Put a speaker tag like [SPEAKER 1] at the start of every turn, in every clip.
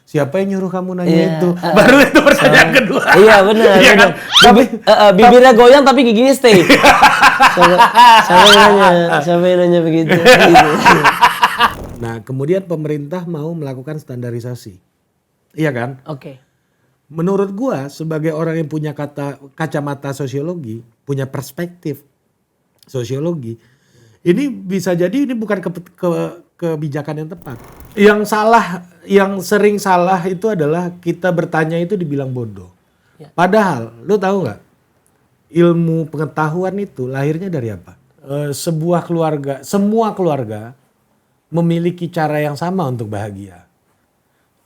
[SPEAKER 1] Siapa yang nyuruh kamu nanya itu? Baru itu pertanyaan kedua.
[SPEAKER 2] Iya benar.
[SPEAKER 1] Iya kan?
[SPEAKER 2] Tapi bibirnya goyang tapi giginya stay. Siapa yang nanya begitu? Gitu.
[SPEAKER 1] Nah, kemudian pemerintah mau melakukan standarisasi. Iya kan?
[SPEAKER 2] Oke.
[SPEAKER 1] Menurut gua sebagai orang yang punya kacamata sosiologi, punya perspektif sosiologi, ini bisa jadi ini bukan kebijakan yang tepat. Yang sering salah itu adalah kita bertanya itu dibilang bodoh.
[SPEAKER 2] Ya.
[SPEAKER 1] Padahal, lu tahu nggak? Ilmu pengetahuan itu lahirnya dari apa? Semua keluarga memiliki cara yang sama untuk bahagia.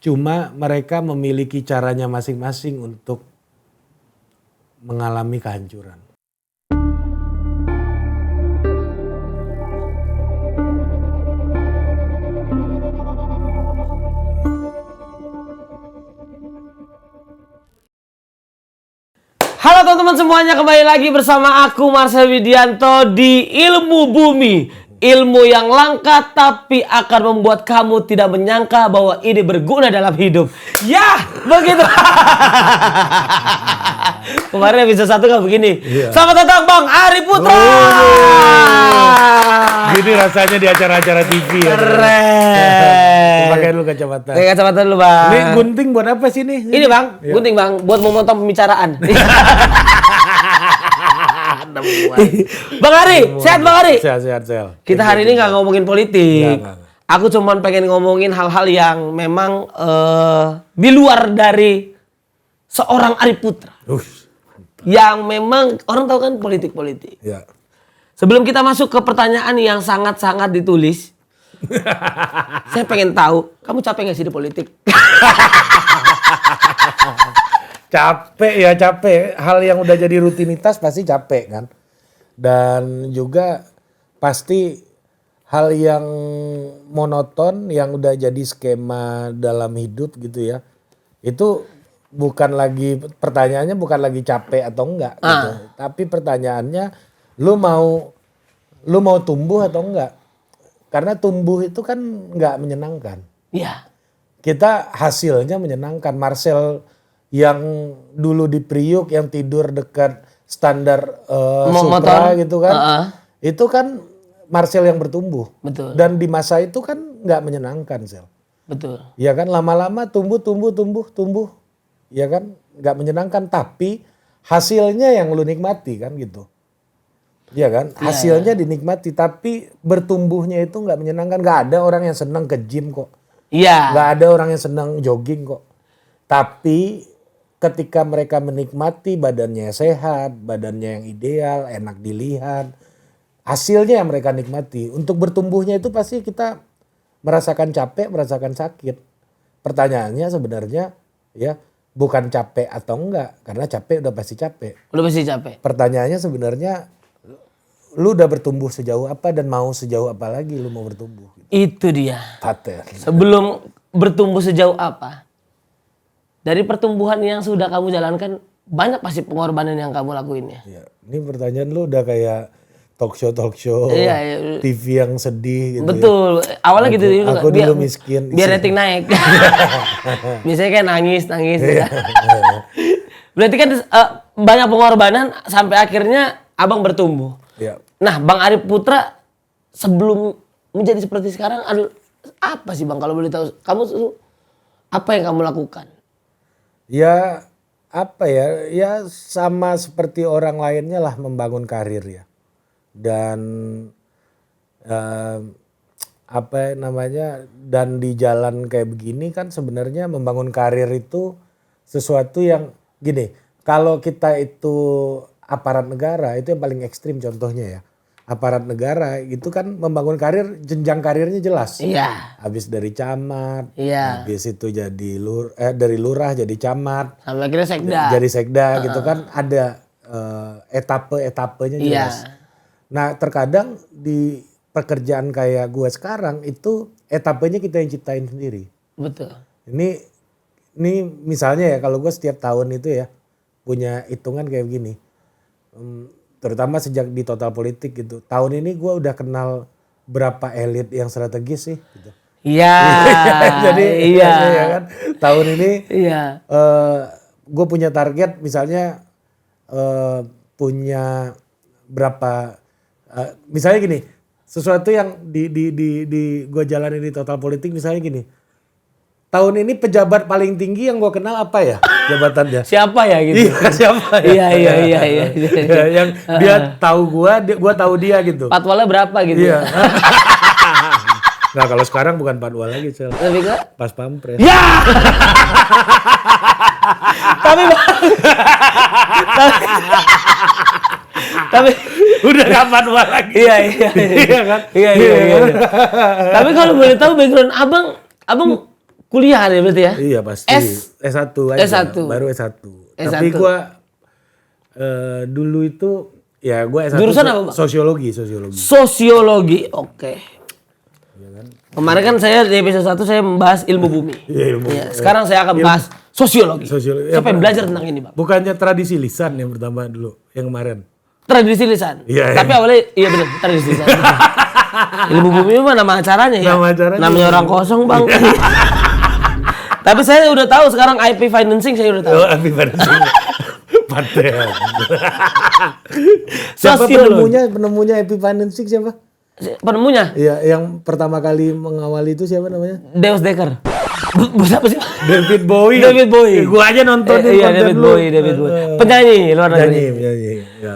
[SPEAKER 1] Cuma mereka memiliki caranya masing-masing untuk mengalami kehancuran.
[SPEAKER 2] Halo teman-teman semuanya, kembali lagi bersama aku Marcel Widianto di Ilmu Bumi. Ilmu yang langka tapi akan membuat kamu tidak menyangka bahwa ini berguna dalam hidup. Ya, begitu. Kemarin episode 1 gak begini.
[SPEAKER 1] Iya.
[SPEAKER 2] Selamat datang Bang Ari Putra.
[SPEAKER 1] Gini rasanya di acara-acara TV ya.
[SPEAKER 2] Keren.
[SPEAKER 1] Pakai dulu kacamata.
[SPEAKER 2] Pakai kacamata dulu Bang.
[SPEAKER 1] Ini gunting buat apa sih nih?
[SPEAKER 2] Ini Bang, gunting Bang, buat memotong pembicaraan. Bang Ari, sehat Bang Ari?
[SPEAKER 1] Sehat.
[SPEAKER 2] Kita hari ini nggak ngomongin politik.
[SPEAKER 1] Nggak.
[SPEAKER 2] Aku cuman pengen ngomongin hal-hal yang memang di luar dari seorang Ari Putra. Yang memang orang tahu kan politik.
[SPEAKER 1] Ya.
[SPEAKER 2] Sebelum kita masuk ke pertanyaan yang sangat-sangat ditulis, saya pengen tahu, kamu capek nggak sih di politik?
[SPEAKER 1] Capek. Hal yang udah jadi rutinitas pasti capek kan. Dan juga pasti hal yang monoton yang udah jadi skema dalam hidup gitu ya. Itu bukan lagi, pertanyaannya bukan lagi capek atau enggak gitu. Tapi pertanyaannya lu mau tumbuh atau enggak? Karena tumbuh itu kan enggak menyenangkan.
[SPEAKER 2] Iya.
[SPEAKER 1] Kita hasilnya menyenangkan. Marcel yang dulu di Priuk yang tidur dekat standar Supra gitu kan. Itu kan Marcel yang bertumbuh.
[SPEAKER 2] Betul.
[SPEAKER 1] Dan di masa itu kan nggak menyenangkan, Sel.
[SPEAKER 2] Betul.
[SPEAKER 1] Ya kan lama-lama tumbuh. Ya kan nggak menyenangkan tapi hasilnya yang lu nikmati kan gitu. Ya kan hasilnya dinikmati tapi bertumbuhnya itu nggak menyenangkan. Nggak ada orang yang senang ke gym kok.
[SPEAKER 2] Iya.
[SPEAKER 1] Nggak ada orang yang senang jogging kok. Tapi ketika mereka menikmati badannya sehat, badannya yang ideal, enak dilihat, hasilnya yang mereka nikmati. Untuk bertumbuhnya itu pasti kita merasakan capek, merasakan sakit. Pertanyaannya sebenarnya ya bukan capek atau enggak, karena capek udah pasti capek.
[SPEAKER 2] Udah pasti capek.
[SPEAKER 1] Pertanyaannya sebenarnya lu udah bertumbuh sejauh apa dan mau sejauh apa lagi lu mau bertumbuh?
[SPEAKER 2] Itu dia.
[SPEAKER 1] Pater.
[SPEAKER 2] Sebelum bertumbuh sejauh apa? Dari pertumbuhan yang sudah kamu jalankan, banyak pasti pengorbanan yang kamu lakuin ya.
[SPEAKER 1] Ya, ini pertanyaan lu udah kayak talk show,
[SPEAKER 2] Iya.
[SPEAKER 1] TV yang sedih gitu.
[SPEAKER 2] Betul.
[SPEAKER 1] Ya.
[SPEAKER 2] Awalnya gitu
[SPEAKER 1] Aku dulu miskin.
[SPEAKER 2] Biar rating naik. Biasanya kayak nangis. Ya. Berarti kan banyak pengorbanan sampai akhirnya abang bertumbuh.
[SPEAKER 1] Ya.
[SPEAKER 2] Nah, Bang Ari Putra sebelum menjadi seperti sekarang, apa sih Bang kalau boleh tahu? Kamu apa yang kamu lakukan?
[SPEAKER 1] Ya apa ya? Ya sama seperti orang lainnya lah membangun karir ya. Dan apa namanya? Dan di jalan kayak begini kan sebenarnya membangun karir itu sesuatu yang gini. Kalau kita itu aparat negara itu yang paling ekstrim contohnya ya. Aparat negara itu kan membangun karir, jenjang karirnya jelas.
[SPEAKER 2] Iya.
[SPEAKER 1] Habis dari camat,
[SPEAKER 2] Iya.
[SPEAKER 1] habis itu jadi dari lurah jadi camat,
[SPEAKER 2] Sampai akhirnya sekda.
[SPEAKER 1] jadi sekda gitu kan ada etape-etapenya jelas.
[SPEAKER 2] Iya.
[SPEAKER 1] Nah terkadang di pekerjaan kayak gue sekarang itu etapenya kita yang ciptain sendiri.
[SPEAKER 2] Betul.
[SPEAKER 1] Ini misalnya ya kalau gue setiap tahun itu ya punya hitungan kayak begini. Terutama sejak di Total Politik gitu. Tahun ini gue udah kenal berapa elit yang strategis sih gitu.
[SPEAKER 2] Iya.
[SPEAKER 1] Jadi
[SPEAKER 2] iya.
[SPEAKER 1] ya kan tahun ini
[SPEAKER 2] Iya.
[SPEAKER 1] gue punya target misalnya punya berapa misalnya gini, sesuatu yang di gue jalanin di Total Politik misalnya gini. Tahun ini pejabat paling tinggi yang gue kenal apa ya jabatannya?
[SPEAKER 2] Siapa ya gitu?
[SPEAKER 1] Iya, siapa ya?
[SPEAKER 2] Iya.
[SPEAKER 1] Ya, yang dia tahu gua tahu dia gitu.
[SPEAKER 2] Patwalnya berapa gitu?
[SPEAKER 1] Iya. Nah, kalau sekarang bukan patwal lagi, Cel.
[SPEAKER 2] Lebih ke?
[SPEAKER 1] Pas pampres.
[SPEAKER 2] Ya. tapi tapi
[SPEAKER 1] Udah gak patwal lagi.
[SPEAKER 2] iya.
[SPEAKER 1] Iya kan?
[SPEAKER 2] Iya. Tapi kalau boleh tahu background abang kuliah ya berarti ya?
[SPEAKER 1] Iya pasti. S1 aja.
[SPEAKER 2] S1.
[SPEAKER 1] Baru S1.
[SPEAKER 2] S1.
[SPEAKER 1] Tapi gua dulu itu ya gua S1
[SPEAKER 2] Jurusan apa, Bang?
[SPEAKER 1] Sosiologi.
[SPEAKER 2] Sosiologi. Oke. Kemarin kan saya di episode 1 saya membahas ilmu bumi.
[SPEAKER 1] Iya, ilmu.
[SPEAKER 2] Iya, sekarang saya akan bahas sosiologi.
[SPEAKER 1] Sosiologi.
[SPEAKER 2] Siapa yang belajar tentang ini, Bang?
[SPEAKER 1] Bukannya tradisi lisan yang pertama dulu, yang kemarin.
[SPEAKER 2] Tradisi lisan.
[SPEAKER 1] Iya,
[SPEAKER 2] Tapi awalnya iya benar, tradisi lisan. Ilmu bumi mah nama acaranya ya.
[SPEAKER 1] Nama acaranya.
[SPEAKER 2] Namanya orang kosong, Bang. Tapi saya udah tahu sekarang IP financing saya udah tahu.
[SPEAKER 1] Oh, IP financing. Paten. Siapa
[SPEAKER 2] Sosiologi.
[SPEAKER 1] penemunya IP financing siapa?
[SPEAKER 2] Penemunya
[SPEAKER 1] Iya, yang pertama kali mengawali itu siapa namanya?
[SPEAKER 2] Deus Decker. Bos apa sih?
[SPEAKER 1] David Bowie.
[SPEAKER 2] David Bowie.
[SPEAKER 1] Gua aja nonton
[SPEAKER 2] Iya,
[SPEAKER 1] konten
[SPEAKER 2] David
[SPEAKER 1] lu.
[SPEAKER 2] Bowie. Penyanyi luar negeri.
[SPEAKER 1] Penyanyi, ya.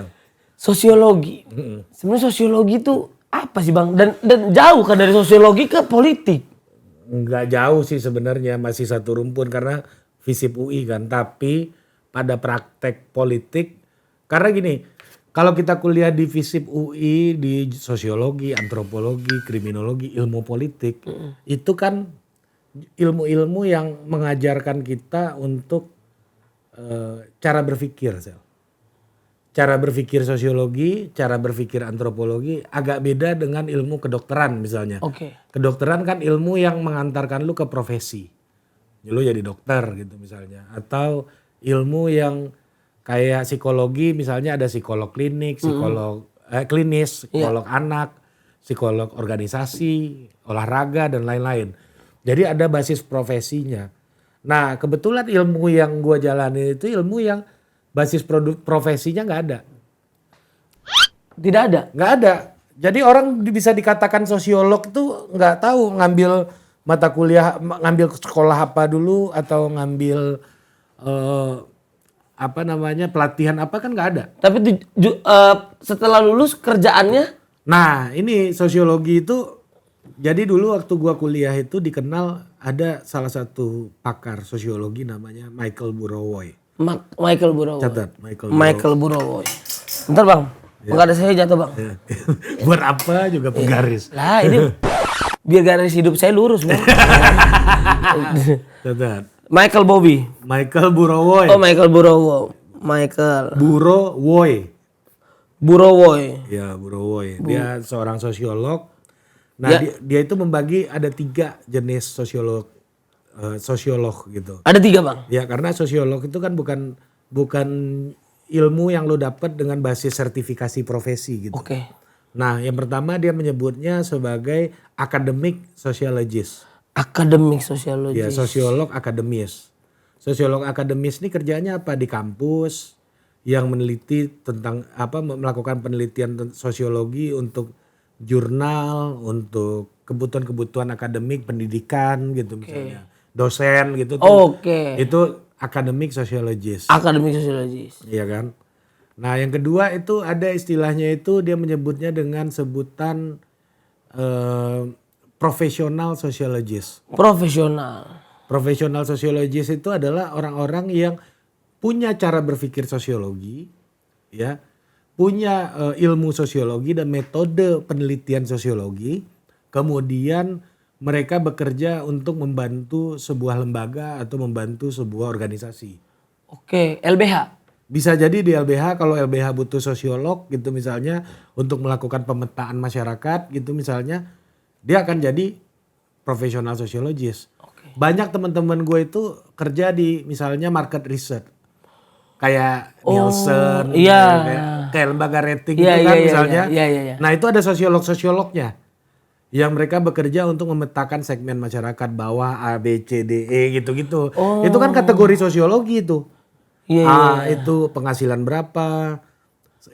[SPEAKER 2] Sosiologi. Sebenarnya sosiologi itu apa sih, Bang? Dan jauh kan dari sosiologi ke politik.
[SPEAKER 1] Nggak jauh sih sebenarnya, masih satu rumpun karena FISIP UI kan. Tapi pada praktek politik, karena gini, kalau kita kuliah di FISIP UI, di sosiologi, antropologi, kriminologi, ilmu politik, itu kan ilmu-ilmu yang mengajarkan kita untuk cara berpikir, Sel. Cara berpikir sosiologi, cara berpikir antropologi agak beda dengan ilmu kedokteran misalnya.
[SPEAKER 2] Oke.
[SPEAKER 1] Kedokteran kan ilmu yang mengantarkan lu ke profesi. Lu jadi dokter gitu misalnya. Atau ilmu yang kayak psikologi misalnya ada psikolog klinik, psikolog klinis, psikolog anak, psikolog organisasi, olahraga dan lain-lain. Jadi ada basis profesinya. Nah kebetulan ilmu yang gua jalani itu ilmu yang basis profesinya nggak ada.
[SPEAKER 2] Tidak ada.
[SPEAKER 1] Nggak ada. Jadi orang bisa dikatakan sosiolog tuh nggak tahu ngambil mata kuliah, ngambil sekolah apa dulu atau ngambil pelatihan apa kan nggak ada.
[SPEAKER 2] Tapi setelah lulus kerjaannya?
[SPEAKER 1] Nah ini sosiologi itu jadi dulu waktu gua kuliah itu dikenal ada salah satu pakar sosiologi namanya Michael Burawoy.
[SPEAKER 2] Michael Burawoy.
[SPEAKER 1] Catat
[SPEAKER 2] Michael Burawoy. Bentar, Bang. Enggak ada saya jatuh, Bang.
[SPEAKER 1] Ya. Buat apa juga penggaris.
[SPEAKER 2] Lah ini biar garis hidup saya lurus, Bang.
[SPEAKER 1] Catat.
[SPEAKER 2] Michael Bobby.
[SPEAKER 1] Michael Burawoy.
[SPEAKER 2] Oh, Michael Burawoy. Michael
[SPEAKER 1] Burawoy.
[SPEAKER 2] Burawoy.
[SPEAKER 1] Ya, Burawoy. Dia seorang sosiolog. Nah, dia itu membagi ada 3 jenis sosiolog gitu.
[SPEAKER 2] Ada 3, Bang.
[SPEAKER 1] Ya, karena sosiolog itu kan bukan ilmu yang lo dapat dengan basis sertifikasi profesi gitu.
[SPEAKER 2] Oke.
[SPEAKER 1] Nah, yang pertama dia menyebutnya sebagai academic sociologist.
[SPEAKER 2] Akademik sosiologi.
[SPEAKER 1] Ya, sosiolog akademis. Sosiolog akademis ini kerjanya apa di kampus yang meneliti tentang melakukan penelitian sosiologi untuk jurnal, untuk kebutuhan-kebutuhan akademik, pendidikan gitu misalnya. Dosen gitu tuh.
[SPEAKER 2] Oke.
[SPEAKER 1] Itu academic sociologist.
[SPEAKER 2] Akademik sosiologi.
[SPEAKER 1] Iya kan? Nah, yang kedua itu ada istilahnya itu dia menyebutnya dengan sebutan professional sociologist.
[SPEAKER 2] Profesional.
[SPEAKER 1] Professional sociologist itu adalah orang-orang yang punya cara berpikir sosiologi, ya, punya ilmu sosiologi dan metode penelitian sosiologi, kemudian mereka bekerja untuk membantu sebuah lembaga atau membantu sebuah organisasi.
[SPEAKER 2] Oke, LBH.
[SPEAKER 1] Bisa jadi di LBH kalau LBH butuh sosiolog gitu misalnya untuk melakukan pemetaan masyarakat gitu misalnya, dia akan jadi profesional sosiologis. Banyak teman-teman gue itu kerja di misalnya market research. Kayak Nielsen,
[SPEAKER 2] iya.
[SPEAKER 1] kayak lembaga rating
[SPEAKER 2] Iya,
[SPEAKER 1] gitu kan
[SPEAKER 2] iya,
[SPEAKER 1] misalnya.
[SPEAKER 2] iya.
[SPEAKER 1] Nah itu ada sosiolog-sosiolognya. yang mereka bekerja untuk memetakan segmen masyarakat bawah A, B, C, D, E gitu-gitu. Itu kan kategori sosiologi itu.
[SPEAKER 2] Iya,
[SPEAKER 1] A itu penghasilan berapa?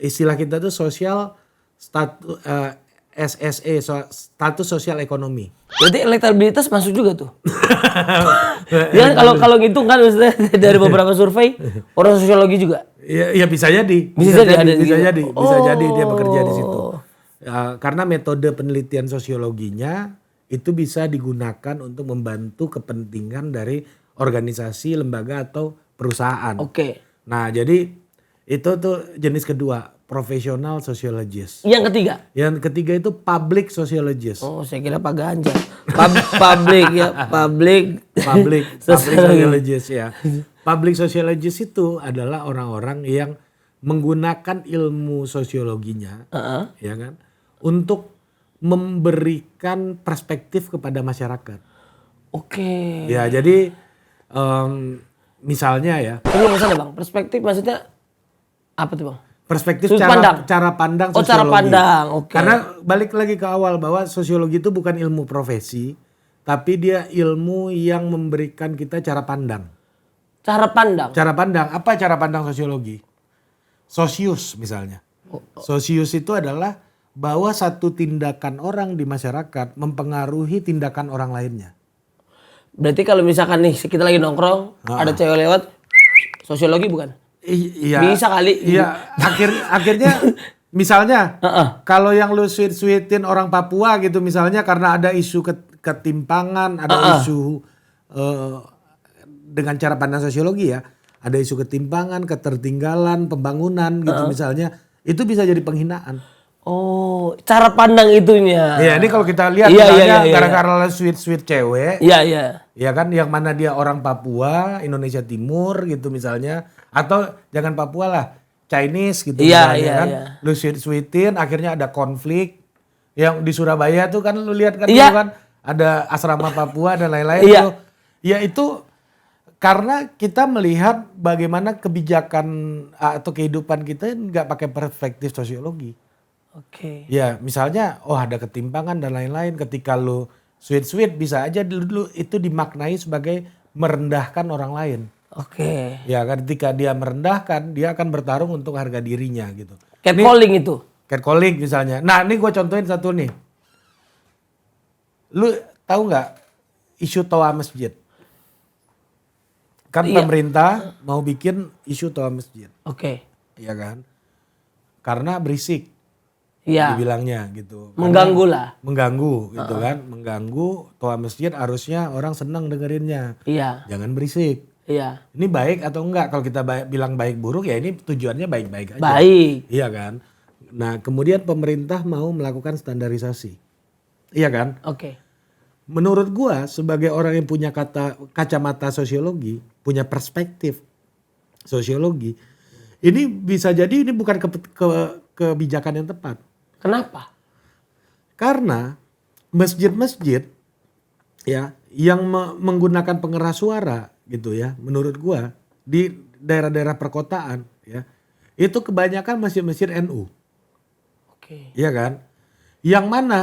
[SPEAKER 1] Istilah kita tuh sosial status SSE, status sosial ekonomi.
[SPEAKER 2] Berarti elektabilitas masuk juga tuh. Ya kan kalau ngitung kan maksudnya dari beberapa survei orang sosiologi juga.
[SPEAKER 1] Ya bisa jadi.
[SPEAKER 2] Bisa jadi ada
[SPEAKER 1] bisa
[SPEAKER 2] gitu.
[SPEAKER 1] jadi. Bisa jadi dia bekerja di situ. Karena metode penelitian sosiologinya itu bisa digunakan untuk membantu kepentingan dari organisasi, lembaga atau perusahaan.
[SPEAKER 2] Oke.
[SPEAKER 1] Nah, jadi itu tuh jenis kedua, professional sociologist.
[SPEAKER 2] Yang ketiga.
[SPEAKER 1] Yang ketiga itu public sociologist.
[SPEAKER 2] Oh, saya kira Pak Ganjar. Public ya, public
[SPEAKER 1] Sociologist ya. Public sociologist itu adalah orang-orang yang menggunakan ilmu sosiologinya, ya kan, untuk memberikan perspektif kepada masyarakat.
[SPEAKER 2] Oke.
[SPEAKER 1] Ya, jadi misalnya ya.
[SPEAKER 2] Sebelum kesana Bang, perspektif maksudnya apa tuh Bang?
[SPEAKER 1] Perspektif
[SPEAKER 2] Sudut pandang.
[SPEAKER 1] cara pandang
[SPEAKER 2] Oh,
[SPEAKER 1] sosiologi.
[SPEAKER 2] cara pandang, oke.
[SPEAKER 1] Karena balik lagi ke awal bahwa sosiologi itu bukan ilmu profesi, tapi dia ilmu yang memberikan kita cara pandang.
[SPEAKER 2] Cara pandang.
[SPEAKER 1] Cara pandang, apa cara pandang sosiologi? Sosius misalnya. Sosius itu adalah bahwa satu tindakan orang di masyarakat mempengaruhi tindakan orang lainnya.
[SPEAKER 2] Berarti kalau misalkan nih kita lagi nongkrong, ada cewek lewat, sosiologi bukan?
[SPEAKER 1] Iya.
[SPEAKER 2] Bisa kali.
[SPEAKER 1] Iya, akhirnya misalnya kalau yang lu sweet-sweetin orang Papua gitu misalnya karena ada isu ketimpangan, ada isu dengan cara pandang sosiologi ya, ada isu ketimpangan, ketertinggalan, pembangunan gitu misalnya, itu bisa jadi penghinaan.
[SPEAKER 2] Oh, cara pandang itunya.
[SPEAKER 1] Iya, ini kalau kita lihat
[SPEAKER 2] Iya,
[SPEAKER 1] misalnya
[SPEAKER 2] iya.
[SPEAKER 1] gara-gara sweet cewek,
[SPEAKER 2] Iya, iya.
[SPEAKER 1] ya kan, yang mana dia orang Papua, Indonesia Timur gitu misalnya, atau jangan Papua lah, Chinese gitu
[SPEAKER 2] Iya,
[SPEAKER 1] misalnya
[SPEAKER 2] iya,
[SPEAKER 1] kan,
[SPEAKER 2] iya.
[SPEAKER 1] lu sweetin, akhirnya ada konflik, yang di Surabaya tuh kan lu lihat kan,
[SPEAKER 2] Iya.
[SPEAKER 1] dulu kan ada asrama Papua dan lain-lain
[SPEAKER 2] Iya.
[SPEAKER 1] tuh, ya itu karena kita melihat bagaimana kebijakan atau kehidupan kita nggak pakai perspektif sosiologi.
[SPEAKER 2] Oke.
[SPEAKER 1] Ya misalnya ada ketimpangan dan lain-lain, ketika lu sweet bisa aja dulu itu dimaknai sebagai merendahkan orang lain.
[SPEAKER 2] Oke.
[SPEAKER 1] Ya ketika dia merendahkan dia akan bertarung untuk harga dirinya gitu.
[SPEAKER 2] Catcalling itu.
[SPEAKER 1] Catcalling misalnya. Nah ini gue contohin satu nih. Lu tahu nggak isu toa masjid? Kan pemerintah mau bikin isu toa masjid.
[SPEAKER 2] Oke.
[SPEAKER 1] Iya kan? Karena berisik.
[SPEAKER 2] Iya.
[SPEAKER 1] Dibilangnya gitu.
[SPEAKER 2] Mengganggu lah.
[SPEAKER 1] Mengganggu gitu kan. Mengganggu toa masjid, harusnya orang senang dengerinnya.
[SPEAKER 2] Iya.
[SPEAKER 1] Jangan berisik.
[SPEAKER 2] Iya.
[SPEAKER 1] Ini baik atau enggak? Kalau kita bilang baik buruk ya ini tujuannya baik-baik aja.
[SPEAKER 2] Baik.
[SPEAKER 1] Iya kan. Nah kemudian pemerintah mau melakukan standarisasi. Iya kan.
[SPEAKER 2] Oke.
[SPEAKER 1] Menurut gua sebagai orang yang punya kacamata sosiologi, punya perspektif sosiologi, ini bisa jadi ini bukan kebijakan yang tepat.
[SPEAKER 2] Kenapa?
[SPEAKER 1] Karena masjid-masjid ya yang menggunakan pengeras suara gitu ya, menurut gua di daerah-daerah perkotaan ya, itu kebanyakan masjid-masjid NU.
[SPEAKER 2] Oke.
[SPEAKER 1] Iya kan? Yang mana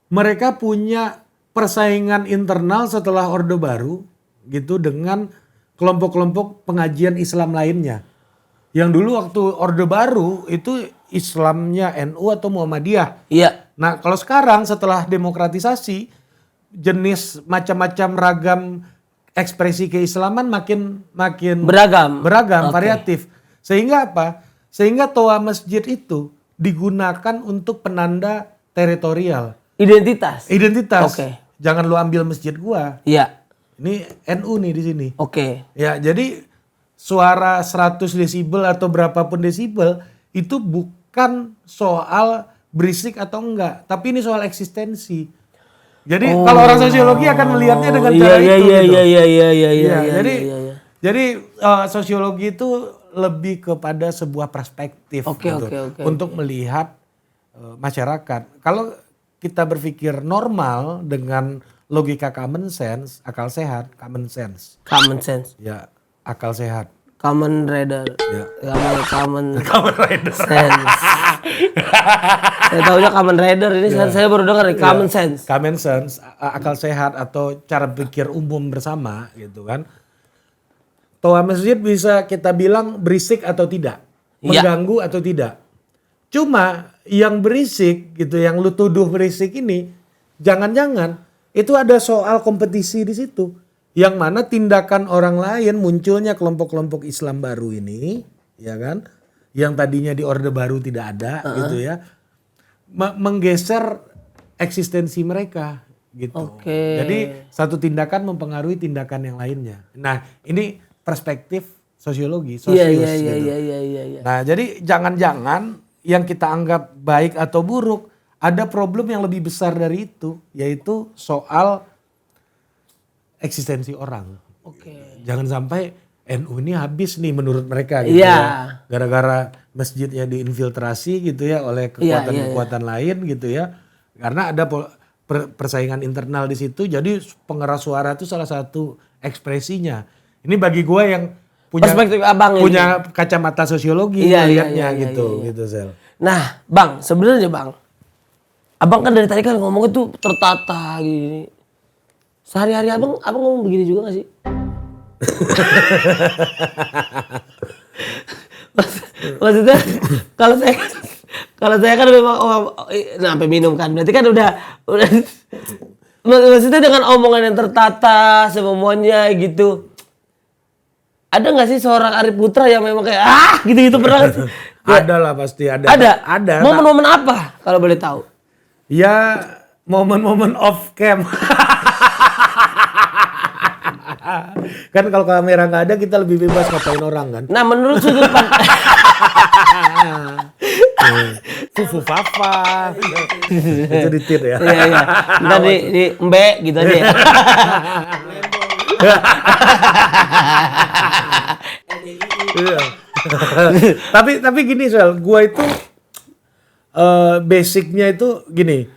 [SPEAKER 1] mereka punya persaingan internal setelah Orde Baru gitu dengan kelompok-kelompok pengajian Islam lainnya. Yang dulu waktu Orde Baru itu Islamnya NU atau Muhammadiyah.
[SPEAKER 2] Iya.
[SPEAKER 1] Nah kalau sekarang setelah demokratisasi, jenis macam-macam ragam ekspresi keislaman makin
[SPEAKER 2] Beragam.
[SPEAKER 1] beragam,
[SPEAKER 2] Oke.
[SPEAKER 1] variatif. Sehingga apa? Sehingga toa masjid itu digunakan untuk penanda teritorial.
[SPEAKER 2] Identitas.
[SPEAKER 1] Identitas.
[SPEAKER 2] Oke.
[SPEAKER 1] Jangan lu ambil masjid gua.
[SPEAKER 2] Iya.
[SPEAKER 1] Ini NU nih di sini.
[SPEAKER 2] Oke.
[SPEAKER 1] Ya, jadi suara 100 desibel atau berapapun desibel itu bukan soal berisik atau enggak, tapi ini soal eksistensi. Jadi kalau orang sosiologi akan melihatnya dengan cara itu gitu.
[SPEAKER 2] Iya.
[SPEAKER 1] Jadi sosiologi itu lebih kepada sebuah perspektif
[SPEAKER 2] Oke.
[SPEAKER 1] untuk melihat masyarakat. Kalau kita berpikir normal dengan logika common sense, akal sehat, common sense.
[SPEAKER 2] Common sense.
[SPEAKER 1] Ya, akal sehat.
[SPEAKER 2] Common rider.
[SPEAKER 1] Ya.
[SPEAKER 2] Common
[SPEAKER 1] Common rider.
[SPEAKER 2] sense. Saya tahunya Kamen Rider, ini saya baru dengar nih, Common Sense.
[SPEAKER 1] Common sense, akal sehat atau cara pikir umum bersama gitu kan. Toa masjid bisa kita bilang berisik atau tidak, mengganggu atau tidak. Cuma yang berisik gitu, yang lu tuduh berisik ini, jangan-jangan itu ada soal kompetisi di situ. Yang mana tindakan orang lain, munculnya kelompok-kelompok Islam baru ini, ya kan, yang tadinya di Orde Baru tidak ada gitu ya, menggeser eksistensi mereka gitu. Jadi satu tindakan mempengaruhi tindakan yang lainnya. Nah ini perspektif sosiologi, sosius gitu.
[SPEAKER 2] Iya.
[SPEAKER 1] Nah jadi jangan-jangan yang kita anggap baik atau buruk, ada problem yang lebih besar dari itu, yaitu soal eksistensi orang. Jangan sampai NU ini habis nih menurut mereka gitu ya. Gara-gara masjidnya diinfiltrasi gitu ya oleh kekuatan-kekuatan lain gitu ya. Karena ada persaingan internal di situ, jadi pengeras suara itu salah satu ekspresinya. Ini bagi gue yang punya
[SPEAKER 2] perspektif abang
[SPEAKER 1] punya kacamata sosiologi lihatnya gitu Sel.
[SPEAKER 2] Nah bang, sebenarnya bang, abang kan dari tadi kan ngomong itu tertata gini. Sehari-hari abang ngomong begini juga gak sih? Maksudnya kalau saya kan memang sampai minum kan, berarti kan udah maksudnya dengan omongan yang tertata semuanya gitu. Ada nggak sih seorang Arif Putra yang memang kayak gitu pernah?
[SPEAKER 1] Ada lah pasti ada. Ada.
[SPEAKER 2] Momen-momen apa kalau boleh tahu?
[SPEAKER 1] Ya momen-momen off cam. Kan kalau kamera nggak ada kita lebih bebas ngapain orang kan.
[SPEAKER 2] Nah menurut sudut pandang
[SPEAKER 1] Fufu Fafa itu ditit ya.
[SPEAKER 2] Iya. Ntar di mbek gitu aja ya.
[SPEAKER 1] tapi gini soal gue itu basicnya itu gini,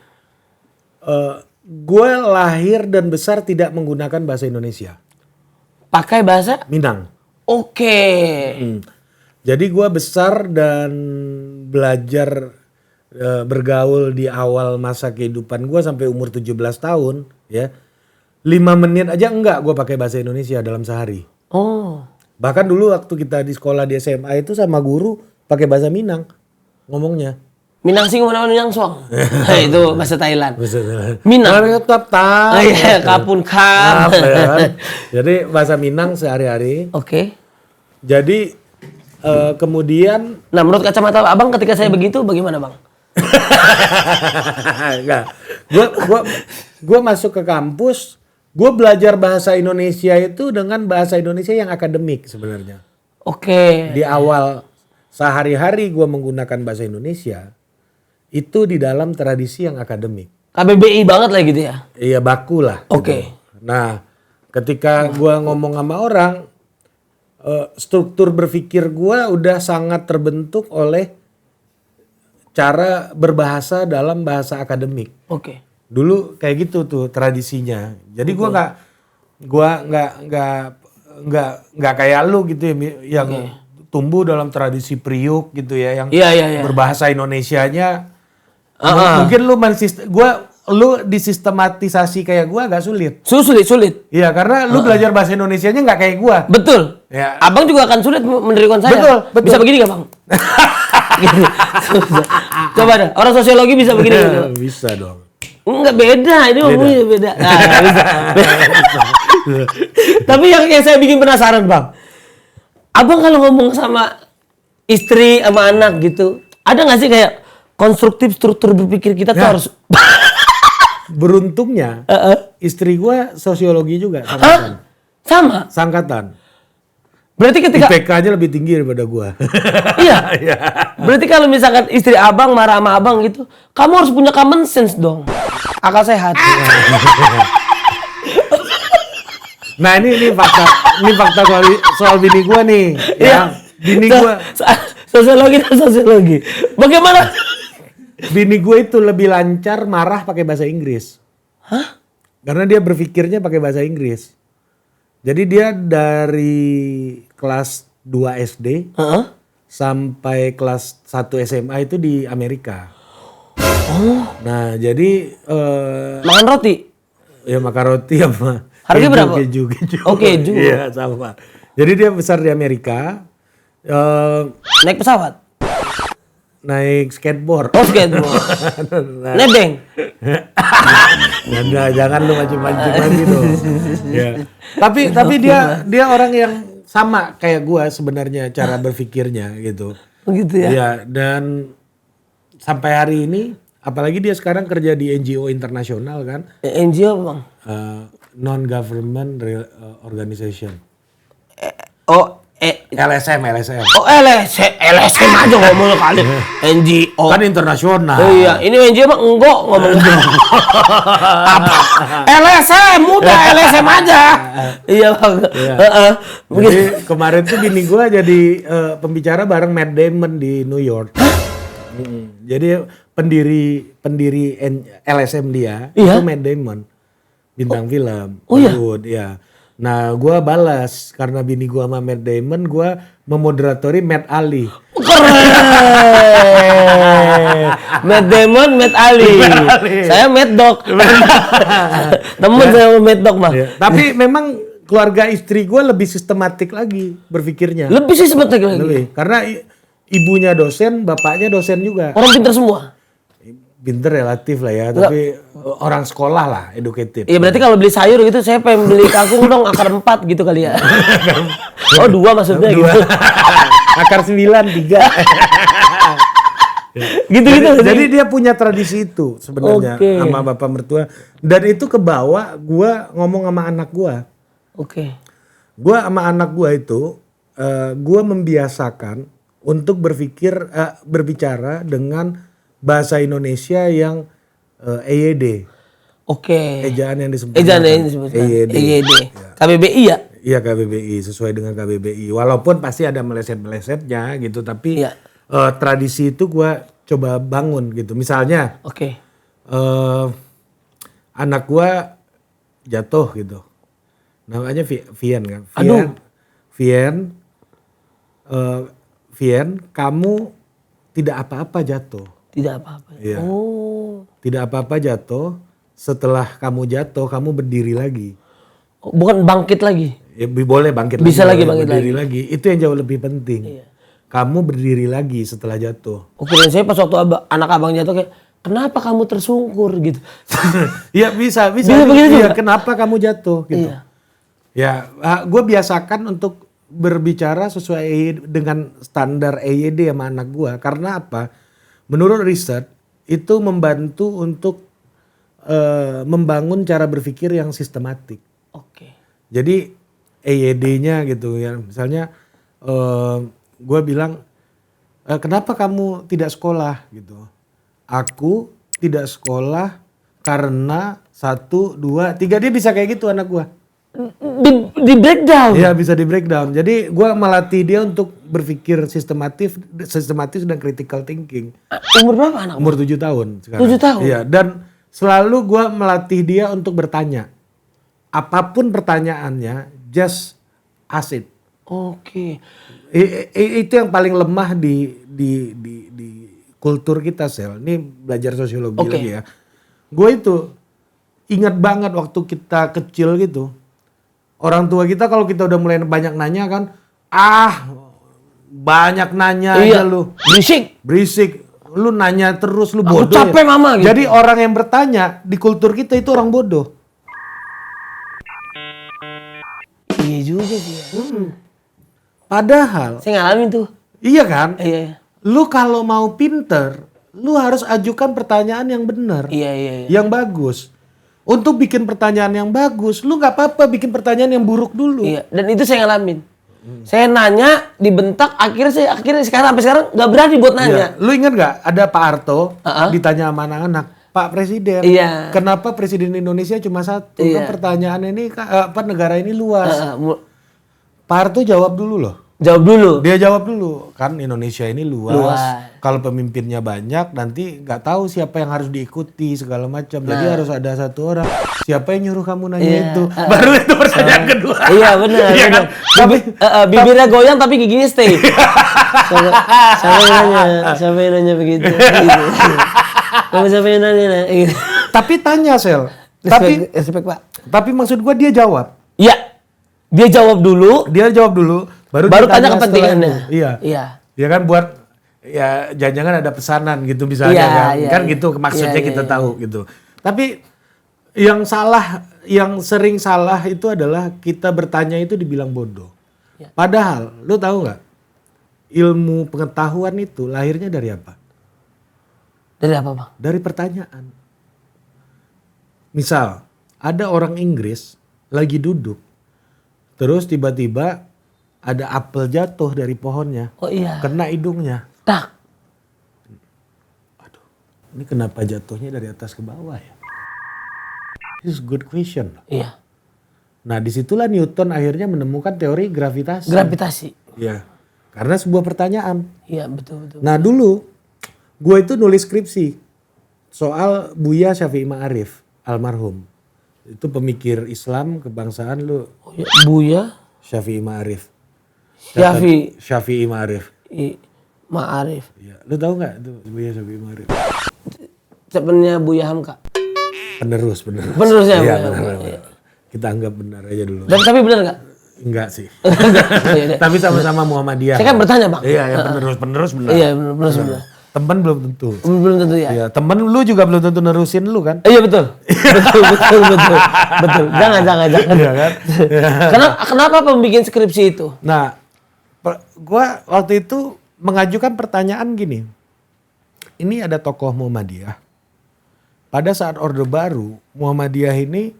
[SPEAKER 1] gue lahir dan besar tidak menggunakan bahasa Indonesia.
[SPEAKER 2] Pakai bahasa
[SPEAKER 1] Minang.
[SPEAKER 2] Oke.
[SPEAKER 1] Jadi gue besar dan belajar bergaul di awal masa kehidupan gue sampai umur 17 tahun ya. 5 menit aja enggak gue pakai bahasa Indonesia dalam sehari.
[SPEAKER 2] Oh.
[SPEAKER 1] Bahkan dulu waktu kita di sekolah di SMA itu sama guru pakai bahasa Minang ngomongnya.
[SPEAKER 2] Minang sing mana yang suang. Itu bahasa Thailand.
[SPEAKER 1] Minang.
[SPEAKER 2] Kapun kan.
[SPEAKER 1] Jadi bahasa Minang sehari-hari.
[SPEAKER 2] Oke.
[SPEAKER 1] Jadi kemudian.
[SPEAKER 2] Nah menurut kacamata abang ketika saya begitu bagaimana bang?
[SPEAKER 1] Enggak. Gue masuk ke kampus. Gue belajar bahasa Indonesia itu dengan bahasa Indonesia yang akademik sebenarnya.
[SPEAKER 2] Oke.
[SPEAKER 1] Di awal sehari-hari gue menggunakan bahasa Indonesia. Itu di dalam tradisi yang akademik.
[SPEAKER 2] KBBI banget lah gitu ya?
[SPEAKER 1] Iya baku lah.
[SPEAKER 2] Oke.
[SPEAKER 1] Gitu. Nah ketika gue ngomong sama orang, struktur berpikir gue udah sangat terbentuk oleh cara berbahasa dalam bahasa akademik.
[SPEAKER 2] Oke.
[SPEAKER 1] Dulu kayak gitu tuh tradisinya. Jadi gue nggak kayak lu gitu ya, yang tumbuh dalam tradisi Priuk gitu ya, yang berbahasa Indonesianya. Mungkin lu disistematisasi kayak gua agak sulit.
[SPEAKER 2] Sulit.
[SPEAKER 1] Iya, karena lu belajar bahasa Indonesianya nggak kayak gua.
[SPEAKER 2] Betul.
[SPEAKER 1] Ya.
[SPEAKER 2] Abang juga akan sulit mendirikan saya.
[SPEAKER 1] Betul.
[SPEAKER 2] Bisa begini gak bang? Coba dah, orang sosiologi bisa begini gak?
[SPEAKER 1] Bisa dong.
[SPEAKER 2] Enggak beda, ini ngomongnya beda. Nah, bisa. Tapi yang saya bikin penasaran bang, abang kalau ngomong sama istri sama anak gitu, ada nggak sih kayak konstruktif struktur berpikir kita tuh harus
[SPEAKER 1] beruntungnya istri gue sosiologi juga
[SPEAKER 2] sama
[SPEAKER 1] sangkatan.
[SPEAKER 2] Berarti ketika
[SPEAKER 1] IPK-nya lebih tinggi daripada gue.
[SPEAKER 2] Iya. Berarti kalau misalkan istri abang marah sama abang gitu, kamu harus punya common sense dong, akal sehat.
[SPEAKER 1] Nah ini fakta soal bini gue nih.
[SPEAKER 2] Iya.
[SPEAKER 1] Bini gue
[SPEAKER 2] sosiologi. Bagaimana?
[SPEAKER 1] Bini gue itu lebih lancar marah pakai bahasa Inggris.
[SPEAKER 2] Hah?
[SPEAKER 1] Karena dia berpikirnya pakai bahasa Inggris. Jadi dia dari kelas 2 SD sampai kelas 1 SMA itu di Amerika. Nah, jadi
[SPEAKER 2] Makan roti?
[SPEAKER 1] ya makan roti sama
[SPEAKER 2] Harganya berapa?
[SPEAKER 1] keju.
[SPEAKER 2] Oh, keju.
[SPEAKER 1] Iya, sama. Jadi dia besar di Amerika.
[SPEAKER 2] Naik pesawat?
[SPEAKER 1] Naik skateboard.
[SPEAKER 2] Oh, skateboard. Nebeng?
[SPEAKER 1] Nah, jangan lu mancing-mancing lagi dong. Ya. Tapi dia orang yang sama kayak gua sebenarnya cara berpikirnya gitu.
[SPEAKER 2] Begitu ya?
[SPEAKER 1] Ya, dan sampai hari ini apalagi dia sekarang kerja di NGO internasional kan.
[SPEAKER 2] NGO apa bang?
[SPEAKER 1] Non-government organization. LSM.
[SPEAKER 2] Oh LSM aja ngomong kali. NGO.
[SPEAKER 1] Kan internasional.
[SPEAKER 2] Oh iya, ini NGO mah enggak ngomong gitu. Apa? LSM, udah LSM aja. Iya bang.
[SPEAKER 1] Jadi kemarin tuh bini gua jadi pembicara bareng Matt Damon di New York. Jadi pendiri LSM dia itu Matt Damon, bintang film Hollywood ya. Nah, gua balas karena bini gua sama Matt Damon, gua memoderatori Matt Ali.
[SPEAKER 2] Keren. Matt Damon, Matt Ali. Saya Matt Dog. Temen saya sama Matt Dog mah.
[SPEAKER 1] Ya. Tapi memang keluarga istri gua lebih sistematik lagi berpikirnya.
[SPEAKER 2] Lebih sih sebentar lagi.
[SPEAKER 1] Lebih. Karena ibunya dosen, bapaknya dosen juga.
[SPEAKER 2] Orang pintar semua.
[SPEAKER 1] Pinter relatif lah ya, tapi orang sekolah lah, educated.
[SPEAKER 2] Iya berarti kalau beli sayur gitu saya pengen beli kangkung dong akar 4 gitu kali ya. Oh 2 maksudnya gitu.
[SPEAKER 1] Akar 9, 3. Gitu. Jadi dia punya tradisi itu sebenarnya sama bapak mertua. Dan itu kebawa gua ngomong sama anak gua. Gua sama anak gua itu, gua membiasakan untuk berbicara dengan bahasa Indonesia yang EYD. Ejaan yang disebut. EYD.
[SPEAKER 2] KBBI ya?
[SPEAKER 1] Iya KBBI, sesuai dengan KBBI. Walaupun pasti ada meleset-melesetnya gitu, tapi tradisi itu gua coba bangun gitu. Misalnya, anak gua jatuh gitu. Namanya Vian kan. Vian, kamu tidak apa-apa jatuh.
[SPEAKER 2] Tidak apa-apa.
[SPEAKER 1] Iya. Tidak apa-apa jatuh. Setelah kamu jatuh, kamu berdiri lagi.
[SPEAKER 2] Bukan bangkit lagi.
[SPEAKER 1] Ya, boleh bangkit
[SPEAKER 2] Bisa
[SPEAKER 1] lagi.
[SPEAKER 2] bangkit
[SPEAKER 1] berdiri lagi. Itu yang jauh lebih penting. Kamu berdiri lagi setelah jatuh.
[SPEAKER 2] Dan saya pas waktu anak abang jatuh kayak, kenapa kamu tersungkur gitu.
[SPEAKER 1] Iya bisa. Iya, kenapa kamu jatuh gitu. Ya, gue biasakan untuk berbicara sesuai dengan standar EYD sama anak gue. Karena apa? Menurut riset itu membantu untuk membangun cara berpikir yang sistematik. Jadi EYD-nya gitu ya. Misalnya gue bilang, kenapa kamu tidak sekolah gitu? Aku tidak sekolah karena 1, 2, 3. Dia bisa kayak gitu anak gue.
[SPEAKER 2] Di breakdown.
[SPEAKER 1] Iya bisa di breakdown. Jadi gue melatih dia untuk berpikir sistematis dan critical thinking.
[SPEAKER 2] Umur berapa anak?
[SPEAKER 1] Umur 7 tahun sekarang.
[SPEAKER 2] 7 tahun?
[SPEAKER 1] Iya, dan selalu gue melatih dia untuk bertanya. Apapun pertanyaannya, just ask it. Itu yang paling lemah di kultur kita, Sel. Ini belajar sosiologi lagi ya. Gue itu ingat banget waktu kita kecil gitu. Orang tua kita kalau kita udah mulai banyak nanya kan, banyak nanya aja lu. Berisik. Lu nanya terus, lu bodoh.
[SPEAKER 2] Aku capek mama gitu.
[SPEAKER 1] Jadi orang yang bertanya di kultur kita itu orang bodoh.
[SPEAKER 2] Iya juga sih.
[SPEAKER 1] Padahal.
[SPEAKER 2] Saya ngalamin tuh.
[SPEAKER 1] Iya kan?
[SPEAKER 2] Iya.
[SPEAKER 1] Lu kalau mau pinter, lu harus ajukan pertanyaan yang benar.
[SPEAKER 2] Iya.
[SPEAKER 1] Yang bagus. Untuk bikin pertanyaan yang bagus, lu nggak apa-apa bikin pertanyaan yang buruk dulu.
[SPEAKER 2] Iya, dan itu saya ngalamin. Saya nanya, dibentak, akhirnya sampai sekarang nggak berani buat nanya.
[SPEAKER 1] Iya. Lu ingat nggak ada Pak Harto ditanya sama anak-anak, Pak Presiden, kenapa Presiden Indonesia cuma 1? Kan pertanyaan ini negara ini luas. Pak Harto jawab dulu loh.
[SPEAKER 2] Jawab dulu.
[SPEAKER 1] Dia jawab dulu, kan Indonesia ini luas.
[SPEAKER 2] Luas.
[SPEAKER 1] Kalau pemimpinnya banyak, nanti nggak tahu siapa yang harus diikuti segala macam. Jadi harus ada satu orang. Siapa yang nyuruh kamu nanya itu? Baru itu pertanyaan kedua.
[SPEAKER 2] Iya benar.
[SPEAKER 1] Iya kan?
[SPEAKER 2] Bibirnya goyang tapi giginya stay. Siapa yang nanya begitu? Gitu. Kamu siapa yang nanya? Gitu.
[SPEAKER 1] Tapi tanya Sel.
[SPEAKER 2] Respect Pak.
[SPEAKER 1] Tapi maksud gua dia jawab.
[SPEAKER 2] Iya. Dia jawab dulu.
[SPEAKER 1] Baru
[SPEAKER 2] Baru
[SPEAKER 1] dia
[SPEAKER 2] tanya
[SPEAKER 1] setelah
[SPEAKER 2] kepentingannya.
[SPEAKER 1] itu. Iya.
[SPEAKER 2] Iya.
[SPEAKER 1] Ya kan buat ya jangan-jangan ada pesanan gitu misalnya
[SPEAKER 2] Iya,
[SPEAKER 1] kan.
[SPEAKER 2] iya,
[SPEAKER 1] Kan
[SPEAKER 2] iya.
[SPEAKER 1] gitu maksudnya
[SPEAKER 2] Iya,
[SPEAKER 1] kita
[SPEAKER 2] iya.
[SPEAKER 1] tahu gitu. Tapi yang sering salah itu adalah kita bertanya itu dibilang bodoh.
[SPEAKER 2] Iya.
[SPEAKER 1] Padahal lu tahu nggak? Ilmu pengetahuan itu lahirnya dari apa?
[SPEAKER 2] Dari apa Bang?
[SPEAKER 1] Dari pertanyaan. Misal, ada orang Inggris lagi duduk, terus tiba-tiba ada apel jatuh dari pohonnya,
[SPEAKER 2] Oh iya.
[SPEAKER 1] kena hidungnya.
[SPEAKER 2] Tak.
[SPEAKER 1] Aduh, ini kenapa jatuhnya dari atas ke bawah ya? This is good question.
[SPEAKER 2] Iya.
[SPEAKER 1] Nah, disitulah Newton akhirnya menemukan teori gravitasi.
[SPEAKER 2] Gravitasi.
[SPEAKER 1] Ya, karena sebuah pertanyaan.
[SPEAKER 2] Iya betul.
[SPEAKER 1] Nah dulu, gue itu nulis skripsi soal Buya Syafi'i Ma'arif, almarhum. Itu pemikir Islam kebangsaan lu,
[SPEAKER 2] Oh iya. Buya
[SPEAKER 1] Syafi'i Ma'arif.
[SPEAKER 2] Syafi'i
[SPEAKER 1] Ma'arif.
[SPEAKER 2] Ma'arif.
[SPEAKER 1] Ya, lu tahu nggak itu Buya Syafi'i Ma'arif?
[SPEAKER 2] Sebenarnya Buya Hamka.
[SPEAKER 1] Penerusnya.
[SPEAKER 2] Penerusnya,
[SPEAKER 1] Iya,
[SPEAKER 2] Buya.
[SPEAKER 1] benar. Kita anggap benar aja dulu.
[SPEAKER 2] Dan tapi benar nggak?
[SPEAKER 1] Enggak sih.
[SPEAKER 2] Oh, iya,
[SPEAKER 1] Tapi sama-sama Muhammadiyah.
[SPEAKER 2] Saya kan bertanya Bang.
[SPEAKER 1] Iya, ya penerus benar.
[SPEAKER 2] Iya benar.
[SPEAKER 1] Temen belum tentu.
[SPEAKER 2] Belum tentu ya.
[SPEAKER 1] Iya, temen lu juga belum tentu nerusin lu kan?
[SPEAKER 2] Iya betul. betul. Jangan.
[SPEAKER 1] Iya kan?
[SPEAKER 2] Kenapa pembikin skripsi itu?
[SPEAKER 1] Nah, gua waktu itu mengajukan pertanyaan gini. Ini ada tokoh Muhammadiyah. Pada saat Orde Baru, Muhammadiyah ini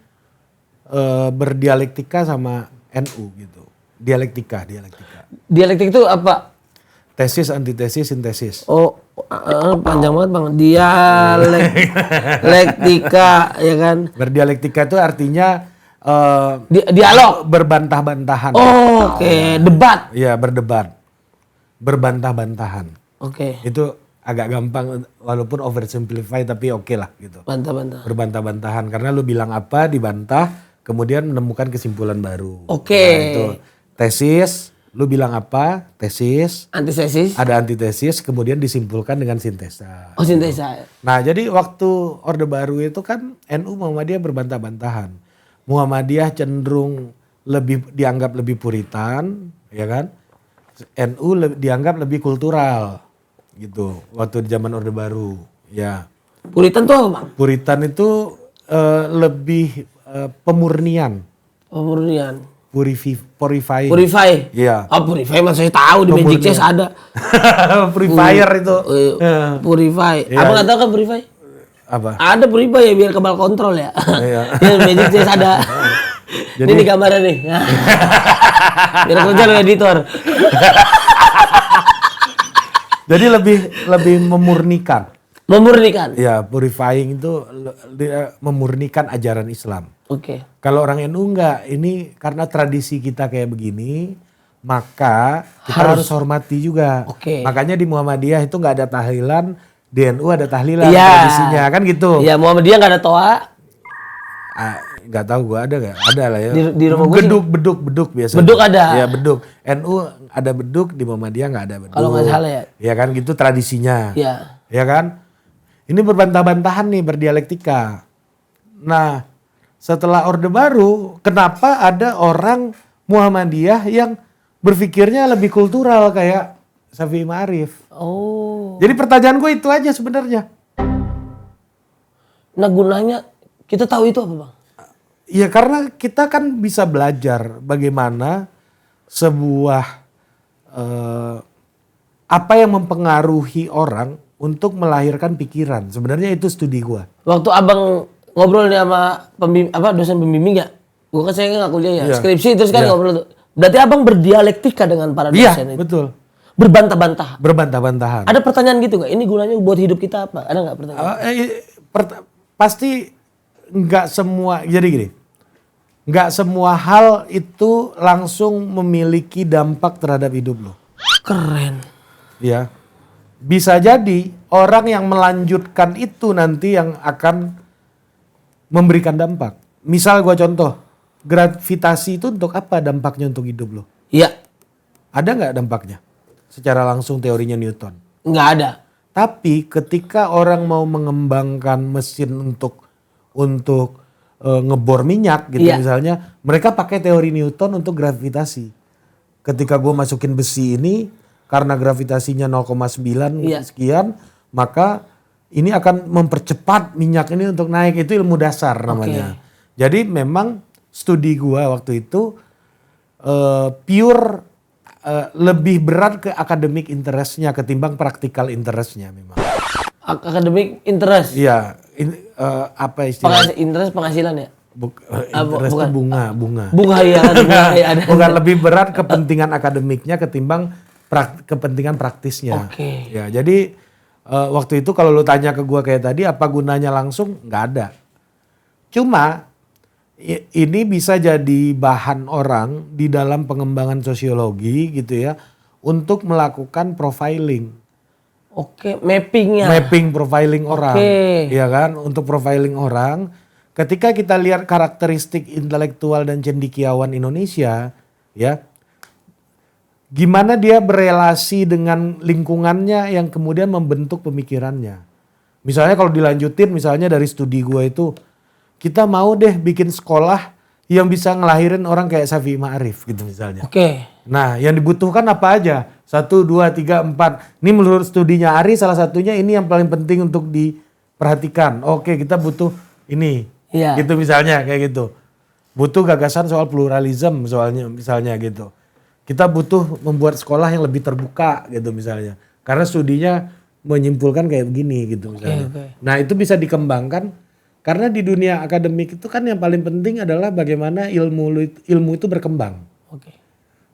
[SPEAKER 1] berdialektika sama NU gitu. Dialektika.
[SPEAKER 2] Dialektik itu apa?
[SPEAKER 1] Tesis, antitesis, sintesis.
[SPEAKER 2] Oh, panjang banget Bang. Dialektika ya kan?
[SPEAKER 1] Berdialektika itu artinya
[SPEAKER 2] Dialog.
[SPEAKER 1] berbantah-bantahan.
[SPEAKER 2] Oh, oke. Debat.
[SPEAKER 1] Iya, berdebat. Berbantah-bantahan.
[SPEAKER 2] Oke.
[SPEAKER 1] Itu agak gampang walaupun oversimplify tapi oke lah gitu.
[SPEAKER 2] Bantah-bantah.
[SPEAKER 1] Berbantah-bantahan karena lu bilang apa dibantah kemudian menemukan kesimpulan baru.
[SPEAKER 2] Oke.
[SPEAKER 1] Nah, itu tesis, lu bilang apa? Tesis,
[SPEAKER 2] Antithesis.
[SPEAKER 1] ada antitesis kemudian disimpulkan dengan sintesa.
[SPEAKER 2] Oh, sintesa.
[SPEAKER 1] Nah, jadi waktu Orde Baru itu kan NU Muhammadiyah berbantah-bantahan. Muhammadiyah cenderung dianggap lebih puritan, ya kan? NU dianggap lebih kultural gitu waktu di zaman Orde Baru, ya.
[SPEAKER 2] Puritan tuh apa Bang?
[SPEAKER 1] Puritan itu lebih pemurnian,
[SPEAKER 2] Pemurnian.
[SPEAKER 1] purifying.
[SPEAKER 2] Purify.
[SPEAKER 1] Iya.
[SPEAKER 2] Oh, purify mah saya tahu di Magic Chess ada.
[SPEAKER 1] Purifier itu.
[SPEAKER 2] Purify.
[SPEAKER 1] Iya.
[SPEAKER 2] Abang nggak tahu kan purify?
[SPEAKER 1] Apa?
[SPEAKER 2] Ada purify ya biar kebal kontrol ya.
[SPEAKER 1] Iya.
[SPEAKER 2] Ya Magic Chess ada.
[SPEAKER 1] Jadi-
[SPEAKER 2] Ini gambarnya nih. Biar kerja lo editor.
[SPEAKER 1] Jadi lebih memurnikan.
[SPEAKER 2] Memurnikan.
[SPEAKER 1] Ya, purifying itu dia memurnikan ajaran Islam.
[SPEAKER 2] Oke.
[SPEAKER 1] Kalau orang NU enggak, ini karena tradisi kita kayak begini, maka kita harus hormati juga.
[SPEAKER 2] Oke.
[SPEAKER 1] Makanya di Muhammadiyah itu enggak ada tahlilan, di NU ada tahlilan
[SPEAKER 2] Iya.
[SPEAKER 1] tradisinya kan gitu.
[SPEAKER 2] Iya, Muhammadiyah nggak ada toa.
[SPEAKER 1] Enggak tahu gua ada enggak? Ada lah ya.
[SPEAKER 2] Di rumah gua sih-
[SPEAKER 1] beduk biasa.
[SPEAKER 2] Beduk ada.
[SPEAKER 1] Ya, beduk. NU ada beduk, di Muhammadiyah enggak ada beduk.
[SPEAKER 2] Kalau nggak salah ya.
[SPEAKER 1] Ya kan gitu tradisinya.
[SPEAKER 2] Iya.
[SPEAKER 1] Ya kan? Ini berbantah-bantahan nih, berdialektika. Nah, setelah Orde Baru, kenapa ada orang Muhammadiyah yang berpikirnya lebih kultural kayak Syafi'i Ma'arif?
[SPEAKER 2] Oh.
[SPEAKER 1] Jadi pertanyaan gue itu aja sebenarnya.
[SPEAKER 2] Nah gunanya kita tahu itu apa Bang?
[SPEAKER 1] Ya karena kita kan bisa belajar bagaimana sebuah apa yang mempengaruhi orang untuk melahirkan pikiran. Sebenarnya itu studi gua.
[SPEAKER 2] Waktu abang ngobrol nih sama dosen pembimbing ya, gua kan saya nggak kuliah ya,
[SPEAKER 1] Iya.
[SPEAKER 2] skripsi terus kan
[SPEAKER 1] Iya.
[SPEAKER 2] ngobrol tuh. Berarti abang berdialektika dengan para
[SPEAKER 1] Iya,
[SPEAKER 2] dosen itu.
[SPEAKER 1] betul.
[SPEAKER 2] Berbantah-bantah.
[SPEAKER 1] Berbantah-bantahan.
[SPEAKER 2] Ada pertanyaan gitu nggak? Ini gunanya buat hidup kita apa? Ada nggak pertanyaan?
[SPEAKER 1] Pasti nggak semua. Jadi gini, nggak semua hal itu langsung memiliki dampak terhadap hidup lo.
[SPEAKER 2] Keren.
[SPEAKER 1] Ya, bisa jadi orang yang melanjutkan itu nanti yang akan memberikan dampak. Misal gua contoh, gravitasi itu untuk apa dampaknya untuk hidup lo?
[SPEAKER 2] Iya.
[SPEAKER 1] Ada nggak dampaknya? Secara langsung teorinya Newton.
[SPEAKER 2] Nggak ada.
[SPEAKER 1] Tapi ketika orang mau mengembangkan mesin untuk ngebor minyak gitu misalnya, mereka pakai teori Newton untuk gravitasi. Ketika gue masukin besi ini, karena gravitasinya 0,9 sekian, maka ini akan mempercepat minyak ini untuk naik. Itu ilmu dasar namanya. Jadi memang studi gue waktu itu pure lebih berat ke academic interestnya ketimbang practical interestnya memang.
[SPEAKER 2] Academic interest.
[SPEAKER 1] Iya, apa istilahnya?
[SPEAKER 2] Interest penghasilan ya?
[SPEAKER 1] Interest itu bunga.
[SPEAKER 2] Bunga ya, ada.
[SPEAKER 1] Bukan lebih berat kepentingan akademiknya ketimbang kepentingan praktisnya. Ya, jadi waktu itu kalau lu tanya ke gua kayak tadi, apa gunanya langsung? Nggak ada. Cuma ini bisa jadi bahan orang di dalam pengembangan sosiologi gitu ya, untuk melakukan profiling.
[SPEAKER 2] Mappingnya.
[SPEAKER 1] Mapping profiling orang, ya kan? Untuk profiling orang, ketika kita lihat karakteristik intelektual dan cendekiawan Indonesia, ya, gimana dia berelasi dengan lingkungannya yang kemudian membentuk pemikirannya. Misalnya kalau dilanjutin, misalnya dari studi gua itu, kita mau deh bikin sekolah yang bisa ngelahirin orang kayak Syafi'i Ma'arif gitu misalnya. Nah, yang dibutuhkan apa aja? 1, 2, 3, 4. Ini menurut studinya Ari salah satunya ini yang paling penting untuk diperhatikan. Kita butuh ini. Gitu misalnya kayak gitu. Butuh gagasan soal pluralisme soalnya misalnya gitu. Kita butuh membuat sekolah yang lebih terbuka gitu misalnya. Karena studinya menyimpulkan kayak begini gitu misalnya. Nah, itu bisa dikembangkan karena di dunia akademik itu kan yang paling penting adalah bagaimana ilmu itu berkembang.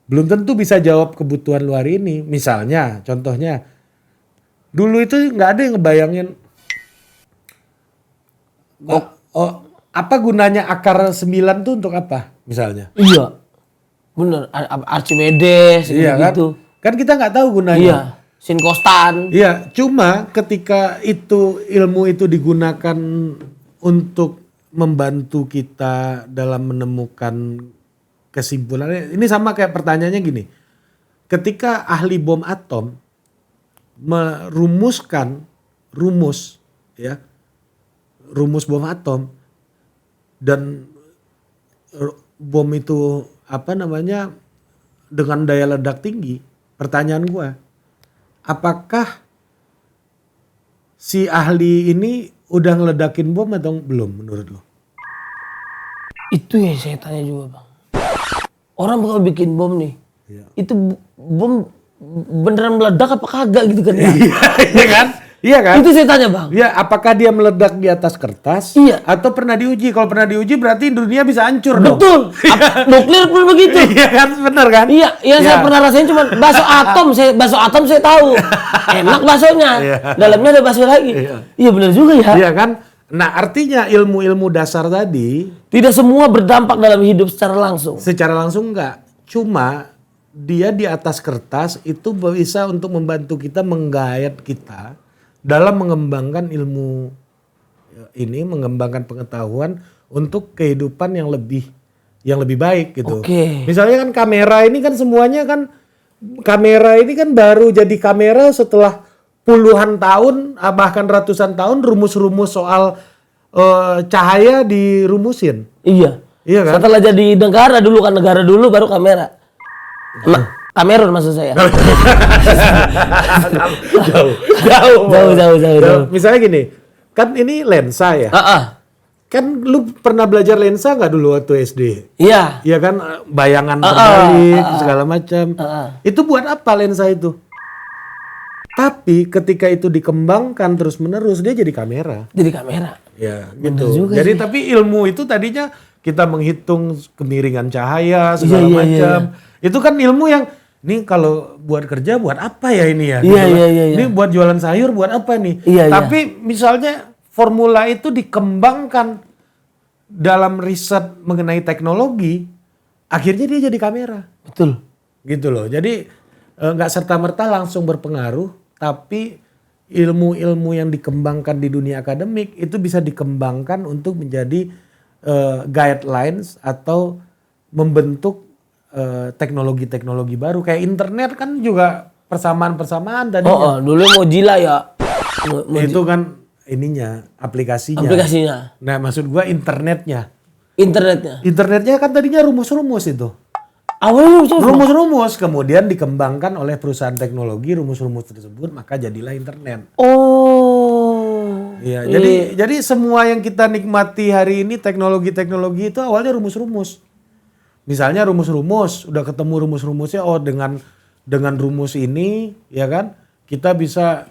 [SPEAKER 1] Belum tentu bisa jawab kebutuhan lu hari ini. Misalnya, contohnya, dulu itu nggak ada yang ngebayangin apa gunanya akar 9 tuh untuk apa, misalnya.
[SPEAKER 2] Iya, bener. Archimedes gitu.
[SPEAKER 1] Kan kita nggak tahu gunanya.
[SPEAKER 2] Iya, sin kostan.
[SPEAKER 1] Iya, cuma ketika ilmu itu digunakan untuk membantu kita dalam menemukan kesimpulannya. Ini sama kayak pertanyaannya gini. Ketika ahli bom atom merumuskan rumus bom atom dan bom itu dengan daya ledak tinggi. Pertanyaan gua, apakah si ahli ini udah ngeledakin bom atau belum menurut lo?
[SPEAKER 2] Itu yang saya tanya juga, Bang. Orang bakal bikin bom nih. Itu bom beneran meledak apa kagak gitu kan?
[SPEAKER 1] Iya kan? Iya kan?
[SPEAKER 2] Itu saya tanya, Bang.
[SPEAKER 1] Ya, apakah dia meledak di atas kertas? Atau pernah diuji? Kalau pernah diuji berarti dunia bisa hancur dong.
[SPEAKER 2] Betul. Nuklir pun begitu.
[SPEAKER 1] Iya kan? Bener kan?
[SPEAKER 2] Iya, saya pernah rasain cuma bakso atom saya tahu. Enak baksonya. Dalamnya ada bakso lagi. Iya benar juga ya.
[SPEAKER 1] Iya kan? Nah, artinya ilmu-ilmu dasar tadi
[SPEAKER 2] tidak semua berdampak dalam hidup secara langsung.
[SPEAKER 1] Secara langsung enggak. Cuma dia di atas kertas itu bisa untuk membantu kita, menggayat kita dalam mengembangkan ilmu ini, mengembangkan pengetahuan untuk kehidupan yang lebih baik gitu. Misalnya kan kamera ini kan semuanya kan baru jadi kamera setelah puluhan tahun bahkan ratusan tahun rumus-rumus soal cahaya dirumusin.
[SPEAKER 2] Iya kan? Setelah jadi negara dulu baru kamera. Kamerun maksud saya. Jauh.
[SPEAKER 1] Misalnya gini, kan ini lensa ya. Kan lu pernah belajar lensa nggak dulu waktu SD?
[SPEAKER 2] Iya.
[SPEAKER 1] Iya kan, bayangan terbalik segala macam. Itu buat apa lensa itu? Tapi ketika itu dikembangkan terus menerus dia jadi kamera. Ya gitu. Jadi tapi ilmu itu tadinya kita menghitung kemiringan cahaya segala macam. Itu kan ilmu yang ini kalau buat kerja buat apa ya ini ya? Ini buat jualan sayur buat apa nih? Tapi misalnya formula itu dikembangkan dalam riset mengenai teknologi, akhirnya dia jadi kamera.
[SPEAKER 2] Betul.
[SPEAKER 1] Gitu loh. Jadi nggak serta-merta langsung berpengaruh, tapi ilmu-ilmu yang dikembangkan di dunia akademik itu bisa dikembangkan untuk menjadi guidelines atau membentuk teknologi-teknologi baru. Kayak internet kan juga persamaan-persamaan tadinya.
[SPEAKER 2] Dulu Mozilla ya.
[SPEAKER 1] Itu kan ininya, aplikasinya.
[SPEAKER 2] Aplikasinya.
[SPEAKER 1] Nah, maksud gua internetnya.
[SPEAKER 2] Internetnya.
[SPEAKER 1] Internetnya kan tadinya rumus-rumus itu.
[SPEAKER 2] Awalnya
[SPEAKER 1] Rumus-rumus kemudian dikembangkan oleh perusahaan teknologi, rumus-rumus tersebut maka jadilah internet.
[SPEAKER 2] Oh.
[SPEAKER 1] Iya, jadi semua yang kita nikmati hari ini teknologi-teknologi itu awalnya rumus-rumus. Misalnya rumus-rumus, udah ketemu rumus-rumusnya, oh dengan rumus ini ya kan kita bisa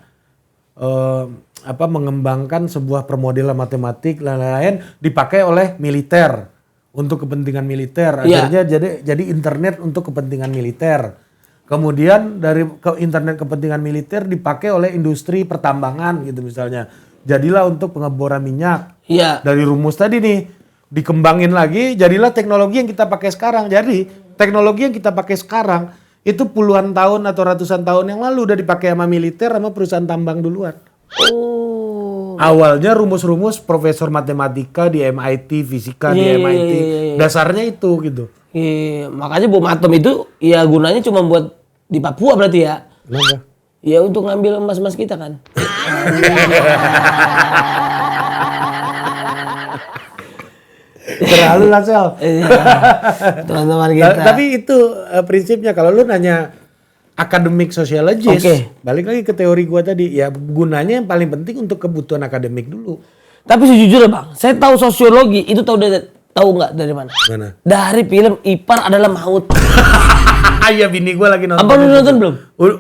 [SPEAKER 1] mengembangkan sebuah permodelan matematik lain-lain dipakai oleh militer. Untuk kepentingan militer, akhirnya jadi internet untuk kepentingan militer. Kemudian dari internet kepentingan militer dipakai oleh industri pertambangan gitu misalnya. Jadilah untuk pengeboran minyak.
[SPEAKER 2] Iya.
[SPEAKER 1] Dari rumus tadi nih dikembangin lagi, jadilah teknologi yang kita pakai sekarang. Jadi teknologi yang kita pakai sekarang itu puluhan tahun atau ratusan tahun yang lalu udah dipakai sama militer sama perusahaan tambang duluan. Awalnya rumus-rumus profesor matematika di MIT, fisika di MIT. Dasarnya itu gitu.
[SPEAKER 2] Iya, makanya bom atom itu ya gunanya cuma buat di Papua berarti ya.
[SPEAKER 1] Kenapa?
[SPEAKER 2] Ya untuk ngambil emas-emas kita kan.
[SPEAKER 1] Terlalu lah Sel.
[SPEAKER 2] Teman-teman kita.
[SPEAKER 1] Tapi itu prinsipnya kalau lu nanya academic sociologist, balik lagi ke teori gua tadi, ya gunanya yang paling penting untuk kebutuhan akademik dulu.
[SPEAKER 2] Tapi sejujurnya Bang, saya tahu sosiologi itu tahu nggak dari mana?
[SPEAKER 1] Mana?
[SPEAKER 2] Dari film Ipar Adalah Maut.
[SPEAKER 1] Iya, bini gua lagi nonton.
[SPEAKER 2] Apa lu nonton belum?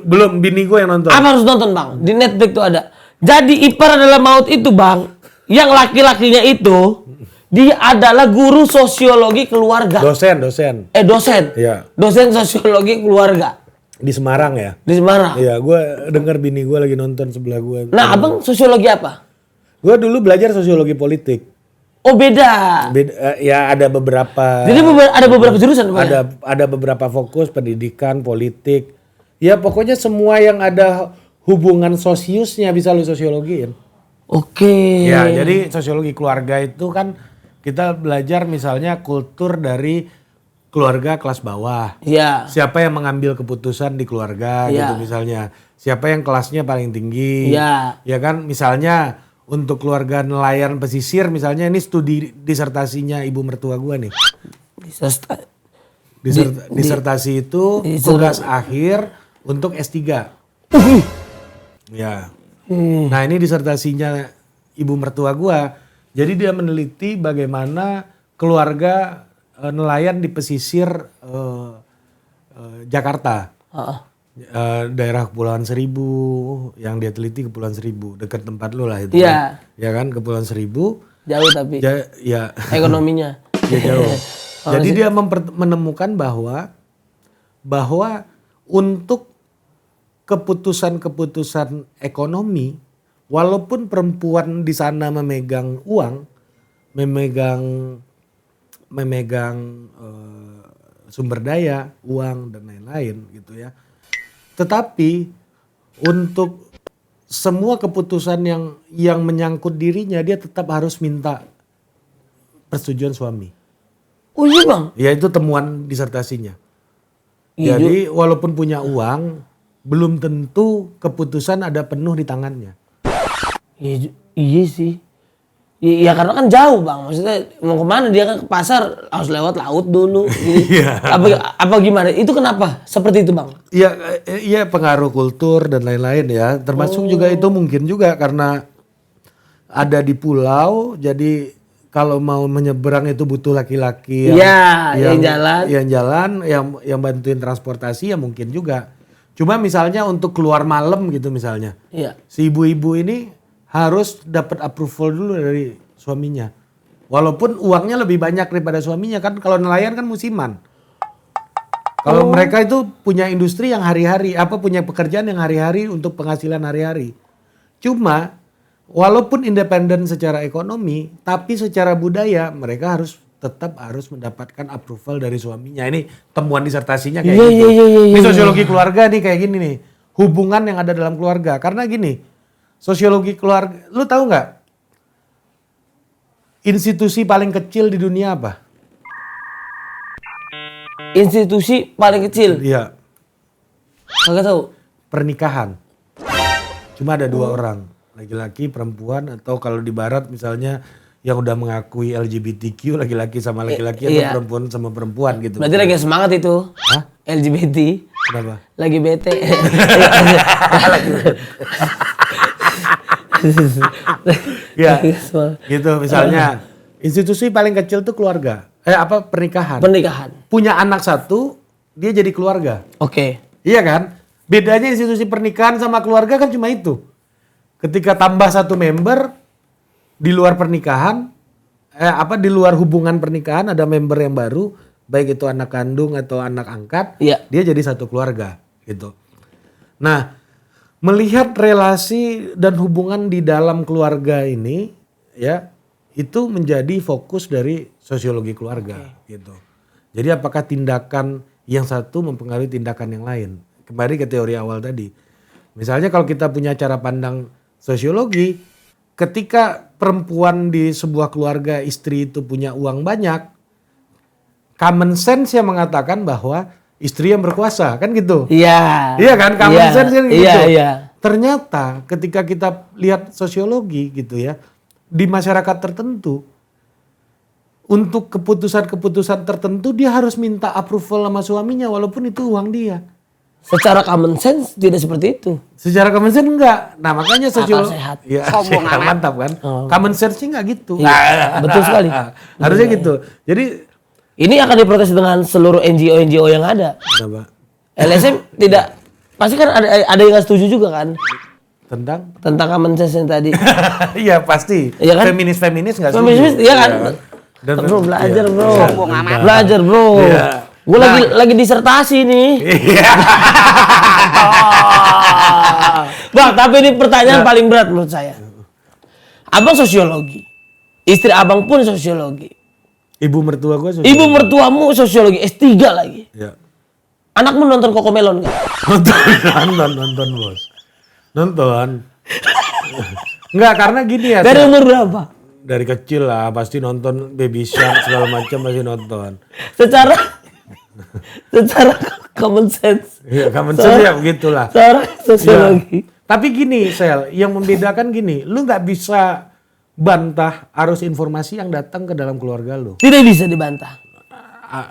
[SPEAKER 1] Belum, bini gua yang nonton.
[SPEAKER 2] Apa harus nonton Bang? Di Netflix tuh ada. Jadi Ipar Adalah Maut itu Bang, yang laki-lakinya itu dia adalah guru sosiologi keluarga.
[SPEAKER 1] Dosen.
[SPEAKER 2] Dosen.
[SPEAKER 1] Iya.
[SPEAKER 2] Dosen sosiologi keluarga.
[SPEAKER 1] Di Semarang ya?
[SPEAKER 2] Di Semarang.
[SPEAKER 1] Iya, gua denger bini gua lagi nonton sebelah gua.
[SPEAKER 2] Nah, Abang sosiologi apa?
[SPEAKER 1] Gua dulu belajar sosiologi politik.
[SPEAKER 2] Oh, beda.
[SPEAKER 1] Ya ada beberapa.
[SPEAKER 2] Jadi ada beberapa jurusan Bang.
[SPEAKER 1] Ada beberapa fokus pendidikan, politik. Ya pokoknya semua yang ada hubungan sosiusnya bisa lu sosiologiin.
[SPEAKER 2] Oke.
[SPEAKER 1] Ya, jadi sosiologi keluarga itu kan kita belajar misalnya kultur dari keluarga kelas bawah.
[SPEAKER 2] Iya.
[SPEAKER 1] Siapa yang mengambil keputusan di keluarga gitu misalnya. Siapa yang kelasnya paling tinggi.
[SPEAKER 2] Iya.
[SPEAKER 1] Ya kan misalnya untuk keluarga nelayan pesisir misalnya ini studi disertasinya ibu mertua gua nih. Disertasi itu tugas akhir untuk S3. Ya. Nah, ini disertasinya ibu mertua gua. Jadi dia meneliti bagaimana keluarga nelayan di pesisir Jakarta. Daerah Kepulauan Seribu yang dia teliti Kepulauan Seribu dekat tempat lu lah itu.
[SPEAKER 2] Iya.
[SPEAKER 1] Ya kan Kepulauan Seribu.
[SPEAKER 2] Jauh tapi.
[SPEAKER 1] Ya.
[SPEAKER 2] Ekonominya.
[SPEAKER 1] Ya jauh. Jadi dia menemukan bahwa untuk keputusan-keputusan ekonomi, walaupun perempuan di sana memegang uang, memegang sumber daya, uang dan lain-lain gitu ya. Tetapi untuk semua keputusan yang menyangkut dirinya dia tetap harus minta persetujuan suami.
[SPEAKER 2] Oh iya Bang?
[SPEAKER 1] Ya itu temuan disertasinya.
[SPEAKER 2] Iya,
[SPEAKER 1] Jadi walaupun punya uang belum tentu keputusan ada penuh di tangannya.
[SPEAKER 2] Iya sih. Iya karena kan jauh Bang, maksudnya mau kemana dia kan ke pasar harus lewat laut dulu.
[SPEAKER 1] Iya.
[SPEAKER 2] Apa gimana? Itu kenapa seperti itu Bang?
[SPEAKER 1] Iya pengaruh kultur dan lain-lain ya. Termasuk juga itu mungkin juga karena ada di pulau, jadi kalau mau menyeberang itu butuh laki-laki yang jalan, yang bantuin transportasi ya mungkin juga. Cuma misalnya untuk keluar malam gitu misalnya, si ibu-ibu ini harus dapat approval dulu dari suaminya. Walaupun uangnya lebih banyak daripada suaminya kan, kalau nelayan kan musiman. Kalau mereka itu punya industri yang hari-hari, punya pekerjaan yang hari-hari untuk penghasilan hari-hari. Cuma walaupun independen secara ekonomi, tapi secara budaya mereka tetap harus mendapatkan approval dari suaminya. Ini temuan disertasinya kayak
[SPEAKER 2] Iya,
[SPEAKER 1] gitu.
[SPEAKER 2] iya, iya,
[SPEAKER 1] Ini
[SPEAKER 2] iya,
[SPEAKER 1] sosiologi keluarga nih kayak gini nih. Hubungan yang ada dalam keluarga. Karena gini, sosiologi keluarga, lu tahu nggak? Institusi paling kecil di dunia apa?
[SPEAKER 2] Institusi paling kecil.
[SPEAKER 1] Iya,
[SPEAKER 2] Kagak tahu.
[SPEAKER 1] pernikahan. Cuma ada 2 orang, laki-laki, perempuan, atau kalau di barat misalnya yang udah mengakui LGBTQ, laki-laki sama laki-laki atau
[SPEAKER 2] iya.
[SPEAKER 1] perempuan sama perempuan gitu.
[SPEAKER 2] Berarti lagi semangat itu.
[SPEAKER 1] Hah?
[SPEAKER 2] LGBT.
[SPEAKER 1] Kenapa?
[SPEAKER 2] Lagi bete.
[SPEAKER 1] Ya, gitu misalnya. Institusi paling kecil tuh keluarga. Pernikahan.
[SPEAKER 2] Pernikahan.
[SPEAKER 1] Punya anak 1, dia jadi keluarga.
[SPEAKER 2] Oke.
[SPEAKER 1] Iya kan? Bedanya institusi pernikahan sama keluarga kan cuma itu. Ketika tambah 1 member di luar pernikahan, di luar hubungan pernikahan ada member yang baru, baik itu anak kandung atau anak angkat,
[SPEAKER 2] Iya.
[SPEAKER 1] dia jadi satu keluarga gitu. Nah, melihat relasi dan hubungan di dalam keluarga ini, ya itu menjadi fokus dari sosiologi keluarga gitu. Jadi apakah tindakan yang satu mempengaruhi tindakan yang lain? Kembali ke teori awal tadi. Misalnya kalau kita punya cara pandang sosiologi, ketika perempuan di sebuah keluarga istri itu punya uang banyak, common sense yang mengatakan bahwa istri yang berkuasa, kan gitu.
[SPEAKER 2] Iya.
[SPEAKER 1] Iya kan, common sense kan gitu.
[SPEAKER 2] Iya, iya.
[SPEAKER 1] Ternyata ketika kita lihat sosiologi gitu ya, di masyarakat tertentu, untuk keputusan-keputusan tertentu dia harus minta approval sama suaminya walaupun itu uang dia.
[SPEAKER 2] Secara common sense tidak seperti itu.
[SPEAKER 1] Secara common sense enggak. Nah makanya sosiologi.
[SPEAKER 2] sehat.
[SPEAKER 1] Ya,
[SPEAKER 3] Sombong
[SPEAKER 1] sehat,
[SPEAKER 3] amat.
[SPEAKER 1] mantap kan. Common sense-nya enggak gitu.
[SPEAKER 2] Betul sekali.
[SPEAKER 1] Harusnya gitu. Jadi,
[SPEAKER 2] Ini akan diprotes dengan seluruh NGO yang ada.
[SPEAKER 1] kenapa?
[SPEAKER 2] LSM tidak, pasti kan ada yang nggak setuju juga kan
[SPEAKER 1] Tentang
[SPEAKER 2] common sense yang tadi.
[SPEAKER 1] iya pasti.
[SPEAKER 2] Iya kan?
[SPEAKER 1] Feminis enggak setuju.
[SPEAKER 2] Feminis, iya kan?
[SPEAKER 1] Dan
[SPEAKER 2] Bro, belajar
[SPEAKER 1] iya.
[SPEAKER 2] bro.
[SPEAKER 3] Sombong amat.
[SPEAKER 2] Belajar bro.
[SPEAKER 1] Iya.
[SPEAKER 2] Gue lagi disertasi nih.
[SPEAKER 1] Iya.
[SPEAKER 2] Bang, tapi ini pertanyaan paling berat menurut saya. Abang sosiologi. Istri abang pun sosiologi.
[SPEAKER 1] Ibu mertua gue sudah.
[SPEAKER 2] Ibu mertuamu sosiologi S3 lagi.
[SPEAKER 1] Iya.
[SPEAKER 2] Anakmu nonton Cocomelon nggak?
[SPEAKER 1] Nonton bos. Nonton. Enggak, karena gini ya.
[SPEAKER 2] Dari
[SPEAKER 1] Sel.
[SPEAKER 2] umur berapa?
[SPEAKER 1] Dari kecil lah pasti nonton Baby Shark segala macam pasti nonton.
[SPEAKER 2] Secara common sense.
[SPEAKER 1] Iya, common sense ya begitulah.
[SPEAKER 2] Secara sosiologi.
[SPEAKER 1] Ya. Tapi gini, Sel, yang membedakan gini, lu nggak bisa bantah arus informasi yang datang ke dalam keluarga lu.
[SPEAKER 2] Tidak bisa dibantah.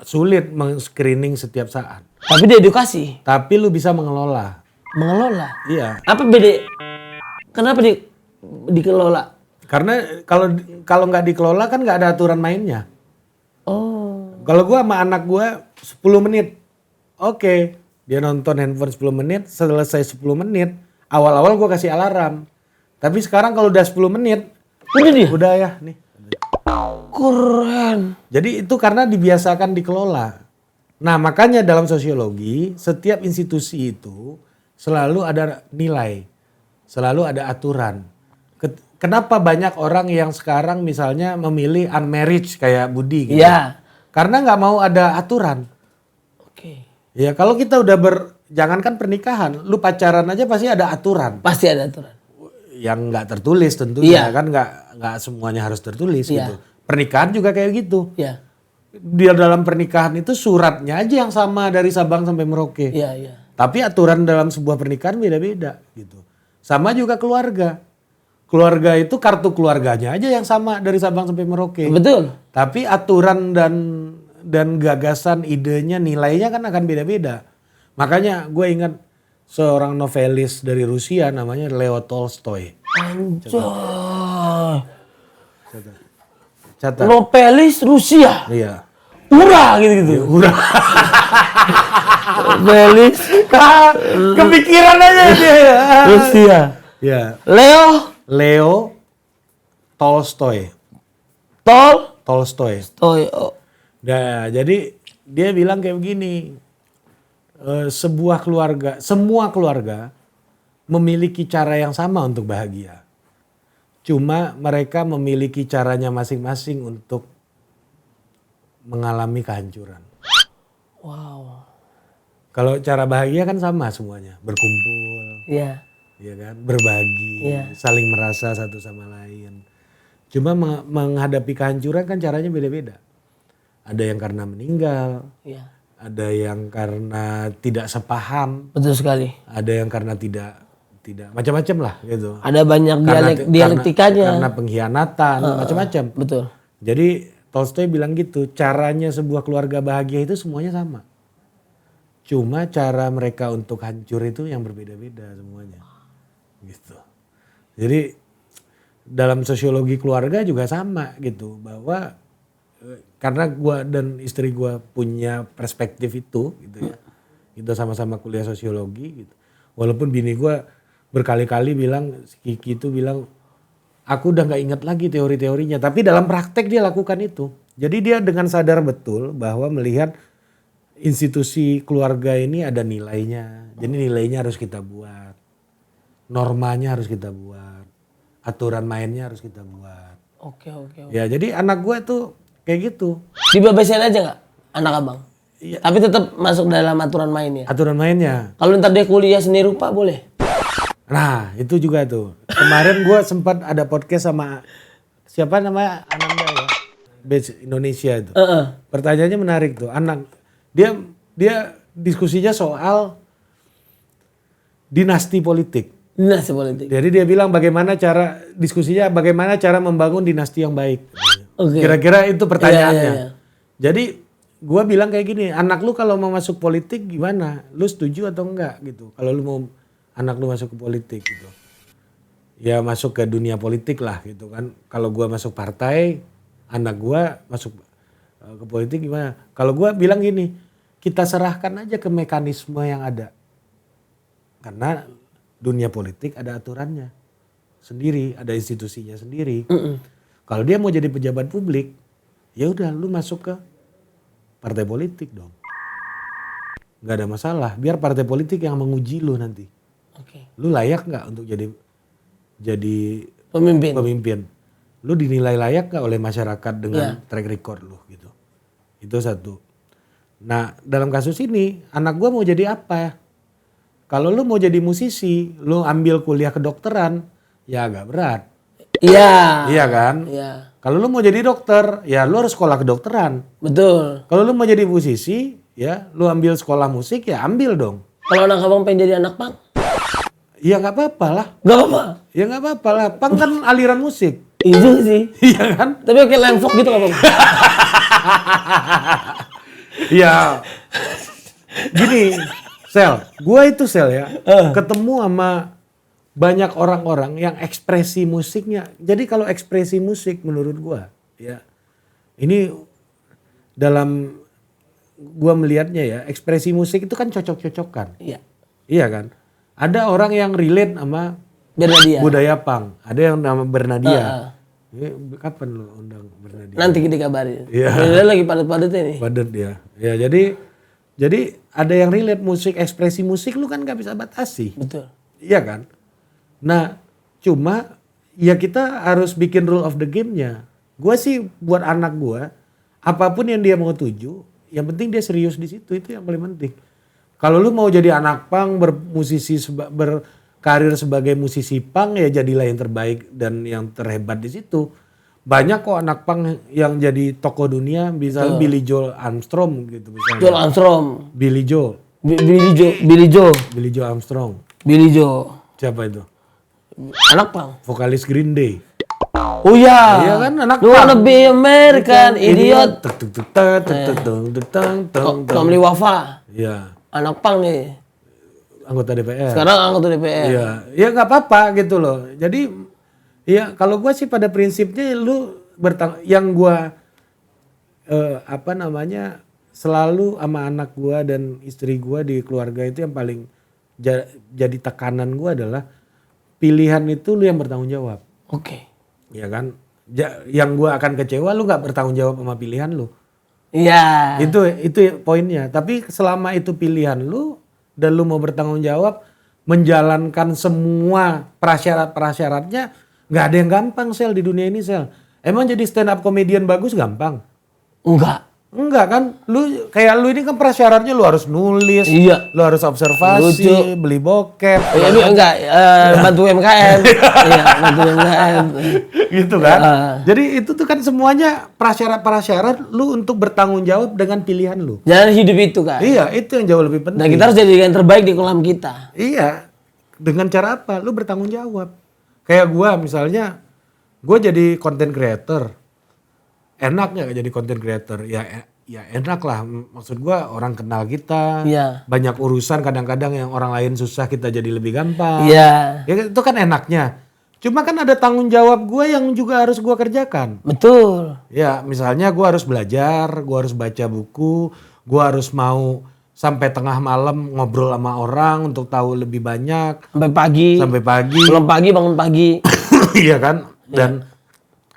[SPEAKER 1] Sulit men-screening setiap saat.
[SPEAKER 2] Tapi diedukasi,
[SPEAKER 1] Tapi lu bisa mengelola.
[SPEAKER 2] mengelola.
[SPEAKER 1] Iya.
[SPEAKER 2] Apa beda? Kenapa dikelola?
[SPEAKER 1] Karena kalau nggak dikelola kan nggak ada aturan mainnya.
[SPEAKER 2] Oh.
[SPEAKER 1] Kalau gua sama anak gua 10 menit. Oke, dia nonton handphone 10 menit, selesai 10 menit, awal-awal gua kasih alarm. Tapi sekarang kalau udah 10 menit,
[SPEAKER 2] Udah dia?
[SPEAKER 1] udah ya nih.
[SPEAKER 2] Keren.
[SPEAKER 1] Jadi itu karena dibiasakan dikelola. Nah, makanya dalam sosiologi, setiap institusi itu selalu ada nilai, selalu ada aturan. Kenapa banyak orang yang sekarang misalnya memilih unmarried kayak Budi gitu?
[SPEAKER 2] Iya.
[SPEAKER 1] Karena nggak mau ada aturan.
[SPEAKER 2] Oke.
[SPEAKER 1] Ya kalau kita udah jangankan pernikahan, lu pacaran aja pasti ada aturan.
[SPEAKER 2] Pasti ada aturan.
[SPEAKER 1] Yang nggak tertulis tentunya
[SPEAKER 2] Iya.
[SPEAKER 1] kan nggak semuanya harus tertulis
[SPEAKER 2] Iya.
[SPEAKER 1] gitu. Pernikahan juga kayak gitu.
[SPEAKER 2] Iya.
[SPEAKER 1] Di dalam pernikahan itu suratnya aja yang sama dari Sabang sampai Merauke.
[SPEAKER 2] Iya, iya.
[SPEAKER 1] Tapi aturan dalam sebuah pernikahan beda-beda gitu. Sama juga keluarga. Keluarga itu kartu keluarganya aja yang sama dari Sabang sampai Merauke.
[SPEAKER 2] Betul.
[SPEAKER 1] Tapi aturan dan gagasan, idenya, nilainya kan akan beda-beda. Makanya gue ingat seorang novelis dari Rusia namanya Leo Tolstoy.
[SPEAKER 2] Anjay.
[SPEAKER 1] Catat.
[SPEAKER 2] Novelis Rusia.
[SPEAKER 1] Iya.
[SPEAKER 2] Ura gitu-gitu.
[SPEAKER 1] Udah.
[SPEAKER 2] Novelis
[SPEAKER 1] Kepikiran aja dia.
[SPEAKER 2] Rusia.
[SPEAKER 1] Ya. Leo Tolstoy. Tolstoy.
[SPEAKER 2] Oh.
[SPEAKER 1] Nah, jadi dia bilang kayak begini. Sebuah keluarga, semua keluarga memiliki cara yang sama untuk bahagia. Cuma mereka memiliki caranya masing-masing untuk mengalami kehancuran.
[SPEAKER 2] Wow.
[SPEAKER 1] Kalau cara bahagia kan sama semuanya, berkumpul,
[SPEAKER 2] Iya.
[SPEAKER 1] ya kan, berbagi,
[SPEAKER 2] Iya.
[SPEAKER 1] saling merasa satu sama lain. Cuma menghadapi kehancuran kan caranya beda-beda. Ada yang karena meninggal,
[SPEAKER 2] Iya.
[SPEAKER 1] ada yang karena tidak sepaham,
[SPEAKER 2] Betul sekali.
[SPEAKER 1] ada yang karena tidak macam-macam lah gitu.
[SPEAKER 2] Ada banyak dialektikanya.
[SPEAKER 1] Karena pengkhianatan, macam-macam.
[SPEAKER 2] Betul.
[SPEAKER 1] Jadi Tolstoy bilang gitu, caranya sebuah keluarga bahagia itu semuanya sama. Cuma cara mereka untuk hancur itu yang berbeda-beda semuanya. Gitu. Jadi dalam sosiologi keluarga juga sama gitu, bahwa karena gua dan istri gua punya perspektif itu gitu ya. Kita sama-sama kuliah sosiologi gitu. Walaupun bini gua berkali-kali bilang, Kiki itu bilang, aku udah gak ingat lagi teori-teorinya. Tapi dalam praktek dia lakukan itu. Jadi dia dengan sadar betul bahwa melihat institusi keluarga ini ada nilainya. Jadi nilainya harus kita buat. Normanya harus kita buat. Aturan mainnya harus kita buat.
[SPEAKER 2] Oke.
[SPEAKER 1] Ya jadi anak gue tuh kayak gitu.
[SPEAKER 2] Dibebasin aja nggak anak abang?
[SPEAKER 1] Iya.
[SPEAKER 2] Tapi tetap masuk dalam aturan mainnya.
[SPEAKER 1] Aturan mainnya.
[SPEAKER 2] Kalau ntar dia kuliah seni rupa boleh?
[SPEAKER 1] Nah itu juga tuh. Kemarin gue sempat ada podcast sama siapa namanya, Ananda ya, Base Indonesia itu. Pertanyaannya menarik tuh. Anak dia diskusinya soal dinasti politik.
[SPEAKER 2] Dinasti politik.
[SPEAKER 1] Jadi dia bilang bagaimana cara membangun dinasti yang baik.
[SPEAKER 2] Oke.
[SPEAKER 1] Kira-kira itu pertanyaannya.
[SPEAKER 2] Iya.
[SPEAKER 1] Jadi gue bilang kayak gini, anak lu kalau mau masuk politik gimana? Lu setuju atau enggak gitu? Kalau lu mau anak lu masuk ke politik gitu. Ya masuk ke dunia politik lah gitu kan. Kalau gue masuk partai, anak gue masuk ke politik gimana? Kalau gue bilang gini, kita serahkan aja ke mekanisme yang ada. Karena dunia politik ada aturannya sendiri, ada institusinya sendiri. Kalau dia mau jadi pejabat publik, ya udah lu masuk ke partai politik dong. Gak ada masalah, biar partai politik yang menguji lu nanti.
[SPEAKER 2] Oke.
[SPEAKER 1] Lu layak nggak untuk jadi pemimpin? Lu dinilai layak nggak oleh masyarakat dengan track record lu gitu. Itu satu. Nah dalam kasus ini anak gua mau jadi apa? Kalau lu mau jadi musisi, lu ambil kuliah kedokteran, ya agak berat.
[SPEAKER 2] Iya.
[SPEAKER 1] Iya kan?
[SPEAKER 2] Iya.
[SPEAKER 1] Kalau lu mau jadi dokter, ya lu harus sekolah kedokteran.
[SPEAKER 2] Betul.
[SPEAKER 1] Kalau lu mau jadi musisi, ya lu ambil sekolah musik, ya ambil dong.
[SPEAKER 2] Kalau anak abang pengen jadi anak pang?
[SPEAKER 1] Ya nggak apa-apa lah.
[SPEAKER 2] Gak apa.
[SPEAKER 1] Ya nggak apa-apa lah. Pang kan aliran musik.
[SPEAKER 2] Itu sih.
[SPEAKER 1] Iya kan?
[SPEAKER 2] Tapi oke lemfok gitu gak bang?
[SPEAKER 1] Ya. Gini, gue itu ya. Ketemu sama banyak orang-orang yang ekspresi musiknya. Jadi kalau ekspresi musik menurut gue, ya. Ini dalam gue melihatnya ya, ekspresi musik itu kan cocok-cocokan.
[SPEAKER 2] Iya.
[SPEAKER 1] Iya kan? Ada orang yang relate sama
[SPEAKER 2] Bernadia.
[SPEAKER 1] budaya punk. Ada yang nama Bernadia. Kapan lo undang Bernadia?
[SPEAKER 2] Nanti kita kabarin.
[SPEAKER 1] Iya.
[SPEAKER 2] Dia lagi padat-padatnya nih.
[SPEAKER 1] Padat dia. Ya jadi ada yang relate musik, ekspresi musik lu kan gak bisa batasi.
[SPEAKER 2] Betul.
[SPEAKER 1] Iya kan? Nah cuma ya kita harus bikin rule of the game-nya. Gue sih buat anak gue, apapun yang dia mau tuju, yang penting dia serius di situ, itu yang paling penting. Kalau lu mau jadi anak punk, berkarir sebagai musisi punk, ya jadilah yang terbaik dan yang terhebat di situ. Banyak kok anak punk yang jadi tokoh dunia, misalnya Billy Joel Armstrong gitu misalnya.
[SPEAKER 2] Joel Armstrong.
[SPEAKER 1] Billy Joel Armstrong.
[SPEAKER 2] Billy Joe.
[SPEAKER 1] Siapa itu?
[SPEAKER 2] Anak pang.
[SPEAKER 1] Vokalis Green Day.
[SPEAKER 2] Oh iya.
[SPEAKER 1] Iya kan anak
[SPEAKER 2] You
[SPEAKER 1] punk.
[SPEAKER 2] wanna be American idiot. Tom Lee Wafa.
[SPEAKER 1] Iya.
[SPEAKER 2] Anak pang nih.
[SPEAKER 1] Anggota DPR.
[SPEAKER 2] Sekarang anggota DPR.
[SPEAKER 1] Iya, ya nggak apa-apa gitu loh. Jadi ya kalau gue sih pada prinsipnya lu yang gue selalu sama anak gue dan istri gue di keluarga itu yang paling jadi tekanan gue adalah pilihan itu lu yang bertanggung jawab.
[SPEAKER 2] Oke.
[SPEAKER 1] Ya kan? Yang gue akan kecewa lu nggak bertanggung jawab sama pilihan lu.
[SPEAKER 2] Iya.
[SPEAKER 1] Itu poinnya. Tapi selama itu pilihan lu dan lu mau bertanggung jawab menjalankan semua prasyarat-prasyaratnya, Nggak ada yang gampang Sel di dunia ini Sel. Emang jadi stand up comedian bagus gampang? Enggak kan? Lu ini kan prasyaratnya lu harus nulis,
[SPEAKER 2] Iya.
[SPEAKER 1] lu harus observasi,
[SPEAKER 2] Lucu.
[SPEAKER 1] beli bokep,
[SPEAKER 2] Ya, enggak, bantu UMKM. Iya, bantu UMKM.
[SPEAKER 1] gitu kan? Jadi itu tuh kan semuanya prasyarat-prasyarat lu untuk bertanggung jawab dengan pilihan lu.
[SPEAKER 2] Jangan hidup itu kan.
[SPEAKER 1] Iya, itu yang jauh lebih penting.
[SPEAKER 2] Nah kita harus jadi yang terbaik di kolam kita.
[SPEAKER 1] Iya, dengan cara apa? Lu bertanggung jawab. Kayak gua misalnya, gua jadi content creator. Enak nggak jadi content creator? Ya enak lah. Maksud gua orang kenal kita.
[SPEAKER 2] Iya.
[SPEAKER 1] Banyak urusan kadang-kadang yang orang lain susah kita jadi lebih gampang.
[SPEAKER 2] Iya.
[SPEAKER 1] Ya itu kan enaknya. Cuma kan ada tanggung jawab gua yang juga harus gua kerjakan.
[SPEAKER 2] Betul.
[SPEAKER 1] Ya misalnya gua harus belajar, gua harus baca buku, gua harus mau sampai tengah malam ngobrol sama orang untuk tahu lebih banyak.
[SPEAKER 2] Sampai pagi.
[SPEAKER 1] Sampai pagi.
[SPEAKER 2] Pulang pagi, bangun pagi.
[SPEAKER 1] Iya kan? Dan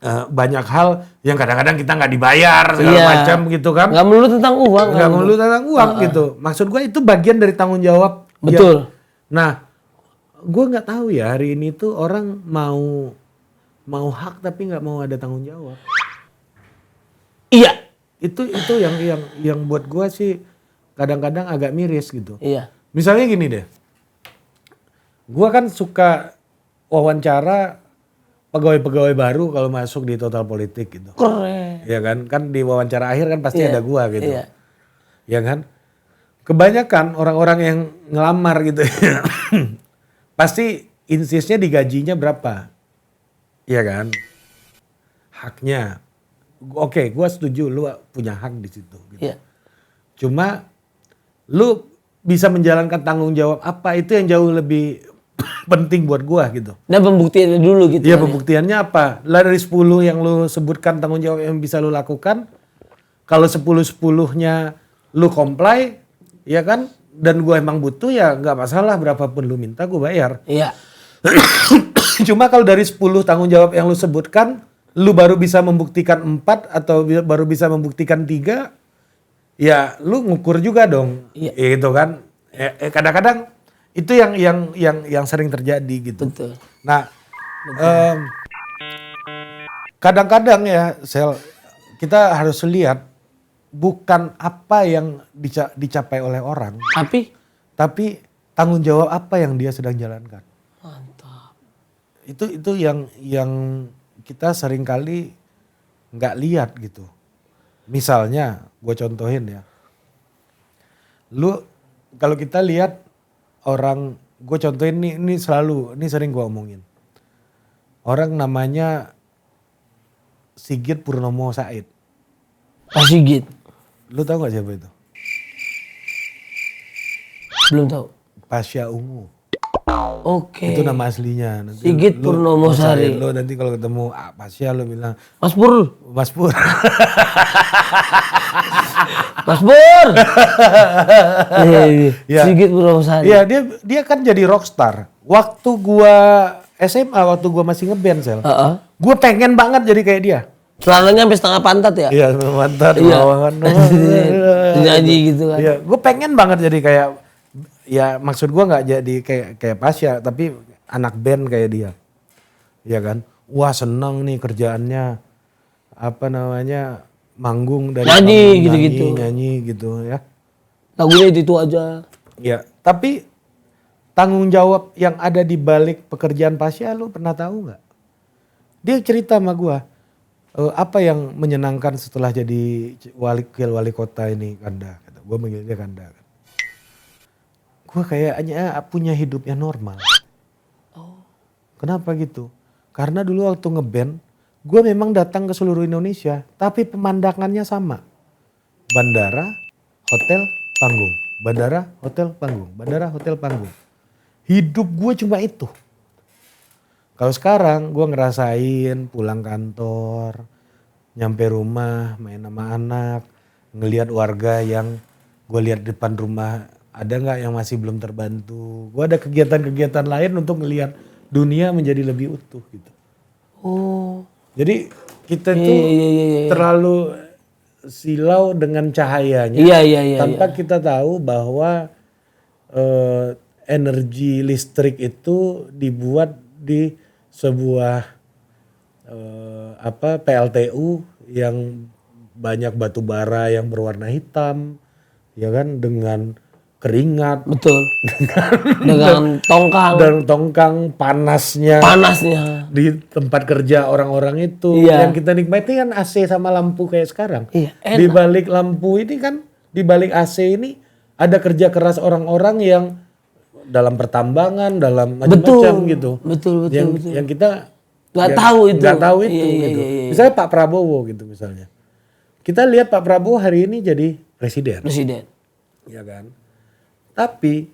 [SPEAKER 1] banyak hal yang kadang-kadang kita nggak dibayar segala
[SPEAKER 2] Iya.
[SPEAKER 1] macam gitu kan.
[SPEAKER 2] Nggak melulu tentang uang.
[SPEAKER 1] Nggak melulu tentang uang gitu. Maksud gue itu bagian dari tanggung jawab.
[SPEAKER 2] Betul.
[SPEAKER 1] Nah, gue nggak tahu ya hari ini tuh orang mau hak tapi nggak mau ada tanggung jawab.
[SPEAKER 2] Iya.
[SPEAKER 1] Itu yang buat gue sih kadang-kadang agak miris gitu.
[SPEAKER 2] Iya.
[SPEAKER 1] Misalnya gini deh. Gue kan suka wawancara pegawai-pegawai baru kalau masuk di Total Politik gitu.
[SPEAKER 2] Keren.
[SPEAKER 1] Ya kan? Kan di wawancara akhir kan pasti
[SPEAKER 2] Iya.
[SPEAKER 1] ada gua gitu.
[SPEAKER 2] Iya.
[SPEAKER 1] Ya kan? Kebanyakan orang-orang yang ngelamar gitu pasti insistnya di gajinya berapa? Iya kan? Haknya. Oke, gua setuju lu punya hak di situ gitu.
[SPEAKER 2] Iya.
[SPEAKER 1] Cuma lu bisa menjalankan tanggung jawab apa itu yang jauh lebih penting buat gua gitu.
[SPEAKER 2] Dan pembuktiannya dulu gitu.
[SPEAKER 1] Iya
[SPEAKER 2] kan,
[SPEAKER 1] pembuktiannya apa? Lah dari 10 yang lu sebutkan tanggung jawab yang bisa lu lakukan. Kalau 10-10-nya lu comply, ya kan? Dan gua emang butuh ya nggak masalah berapapun lu minta gua bayar.
[SPEAKER 2] Iya.
[SPEAKER 1] Cuma kalau dari 10 tanggung jawab yang lu sebutkan, lu baru bisa membuktikan 4 atau baru bisa membuktikan 3, ya lu ngukur juga dong.
[SPEAKER 2] Iya.
[SPEAKER 1] Gitu kan? Kadang-kadang itu yang sering terjadi gitu.
[SPEAKER 2] Betul.
[SPEAKER 1] Nah, kadang-kadang ya, Sel, kita harus lihat bukan apa yang dicapai oleh orang, tapi tanggung jawab apa yang dia sedang jalankan.
[SPEAKER 2] Mantap.
[SPEAKER 1] Itu yang kita seringkali nggak lihat gitu. Misalnya, gue contohin ya, lu kalau kita lihat orang, gue contohin ini sering gue omongin. Orang namanya Sigit Purnomo Said.
[SPEAKER 2] Pak Sigit.
[SPEAKER 1] Lu tahu gak siapa itu?
[SPEAKER 2] Belum tahu.
[SPEAKER 1] Pasha Ungu.
[SPEAKER 2] Oke.
[SPEAKER 1] Itu nama aslinya. Nanti
[SPEAKER 2] Sigit Purnomo Sari.
[SPEAKER 1] Lu nanti kalau ketemu Pasha lu bilang,
[SPEAKER 2] Mas Pur.
[SPEAKER 1] Mas Pur.
[SPEAKER 2] Mas Pur.
[SPEAKER 1] Iya.
[SPEAKER 2] Sigit Purnomo Sari.
[SPEAKER 1] Iya, dia kan jadi rockstar. Waktu gua SMA, waktu gua masih ngeband, Sel. Gua pengen banget jadi kayak dia.
[SPEAKER 2] Celananya sampai setengah pantat ya?
[SPEAKER 1] Iya, mantap.
[SPEAKER 2] Iya.
[SPEAKER 1] Bawahan.
[SPEAKER 2] Nyanyi gitu kan.
[SPEAKER 1] Iya, gue pengen banget jadi kayak, ya maksud gue nggak jadi kayak Pasha, tapi anak band kayak dia. Iya kan? Wah seneng nih kerjaannya, apa namanya, manggung dari
[SPEAKER 2] Nyanyi
[SPEAKER 1] panggung,
[SPEAKER 2] gitu-gitu.
[SPEAKER 1] nyanyi gitu ya.
[SPEAKER 2] Lagunya itu aja.
[SPEAKER 1] Ya, tapi tanggung jawab yang ada di balik pekerjaan Pasha, lu pernah tahu nggak? Dia cerita sama gue, apa yang menyenangkan setelah jadi wali kota ini, Kanda. Gue manggilnya Kanda. Gue kayaknya punya hidup yang normal. Kenapa gitu? Karena dulu waktu ngeband, gue memang datang ke seluruh Indonesia, tapi pemandangannya sama. Bandara, hotel, panggung. Bandara, hotel, panggung. Bandara, hotel, panggung. Hidup gue cuma itu. Kalau sekarang gue ngerasain pulang kantor, nyampe rumah, main sama anak, ngelihat warga yang gue lihat depan rumah, ada nggak yang masih belum terbantu. Gue ada kegiatan-kegiatan lain untuk ngelihat dunia menjadi lebih utuh gitu.
[SPEAKER 2] Oh.
[SPEAKER 1] Jadi kita tuh terlalu silau dengan cahayanya, tanpa kita tahu bahwa energi listrik itu dibuat di sebuah PLTU yang banyak batu bara yang berwarna hitam, ya kan, dengan keringat,
[SPEAKER 2] Betul. Dengan tongkang.
[SPEAKER 1] dan tongkang panasnya di tempat kerja orang-orang itu.
[SPEAKER 2] Iya.
[SPEAKER 1] Yang kita nikmati kan AC sama lampu kayak sekarang.
[SPEAKER 2] Iya, enak.
[SPEAKER 1] Di balik lampu ini kan, di balik AC ini ada kerja keras orang-orang yang dalam pertambangan, dalam macam-macam gitu.
[SPEAKER 2] Betul.
[SPEAKER 1] Yang kita
[SPEAKER 2] Nggak
[SPEAKER 1] ya,
[SPEAKER 2] tahu itu.
[SPEAKER 1] nggak tahu itu
[SPEAKER 2] Iya,
[SPEAKER 1] gitu.
[SPEAKER 2] iya.
[SPEAKER 1] Misalnya Pak Prabowo gitu misalnya. Kita lihat Pak Prabowo hari ini jadi presiden. Ya kan. Tapi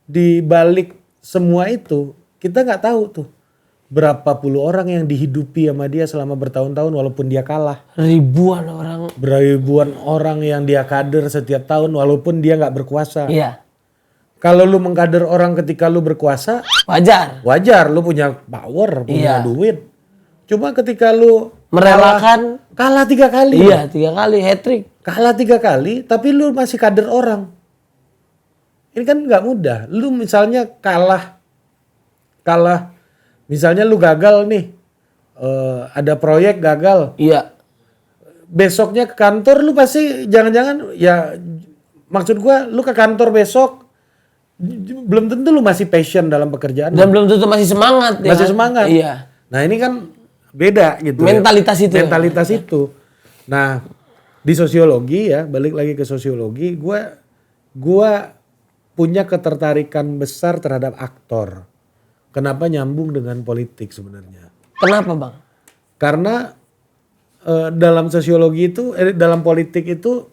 [SPEAKER 1] di balik semua itu kita nggak tahu tuh berapa puluh orang yang dihidupi sama dia selama bertahun-tahun walaupun dia kalah.
[SPEAKER 2] Ribuan orang
[SPEAKER 1] yang dia kader setiap tahun walaupun dia nggak berkuasa.
[SPEAKER 2] Iya.
[SPEAKER 1] Kalau lu mengkader orang ketika lu berkuasa, wajar lu punya power, punya duit. Cuma ketika lu
[SPEAKER 2] merelakan
[SPEAKER 1] kalah 3 kali.
[SPEAKER 2] Iya, 3 kali hat-trick.
[SPEAKER 1] Kalah 3 kali tapi lu masih kader orang. Ini kan nggak mudah. Lu misalnya kalah misalnya lu gagal nih. Ada proyek gagal.
[SPEAKER 2] Iya.
[SPEAKER 1] Besoknya ke kantor lu pasti jangan-jangan ya, maksud gua lu ke kantor besok belum tentu lu masih passion dalam pekerjaan.
[SPEAKER 2] Dan belum tentu masih semangat.
[SPEAKER 1] Masih semangat.
[SPEAKER 2] Iya.
[SPEAKER 1] Nah ini kan beda gitu.
[SPEAKER 2] Mentalitas itu.
[SPEAKER 1] Mentalitas itu. Nah di sosiologi ya, balik lagi ke sosiologi, gua punya ketertarikan besar terhadap aktor. Kenapa nyambung dengan politik sebenarnya?
[SPEAKER 2] Kenapa bang?
[SPEAKER 1] Karena dalam sosiologi itu, dalam politik itu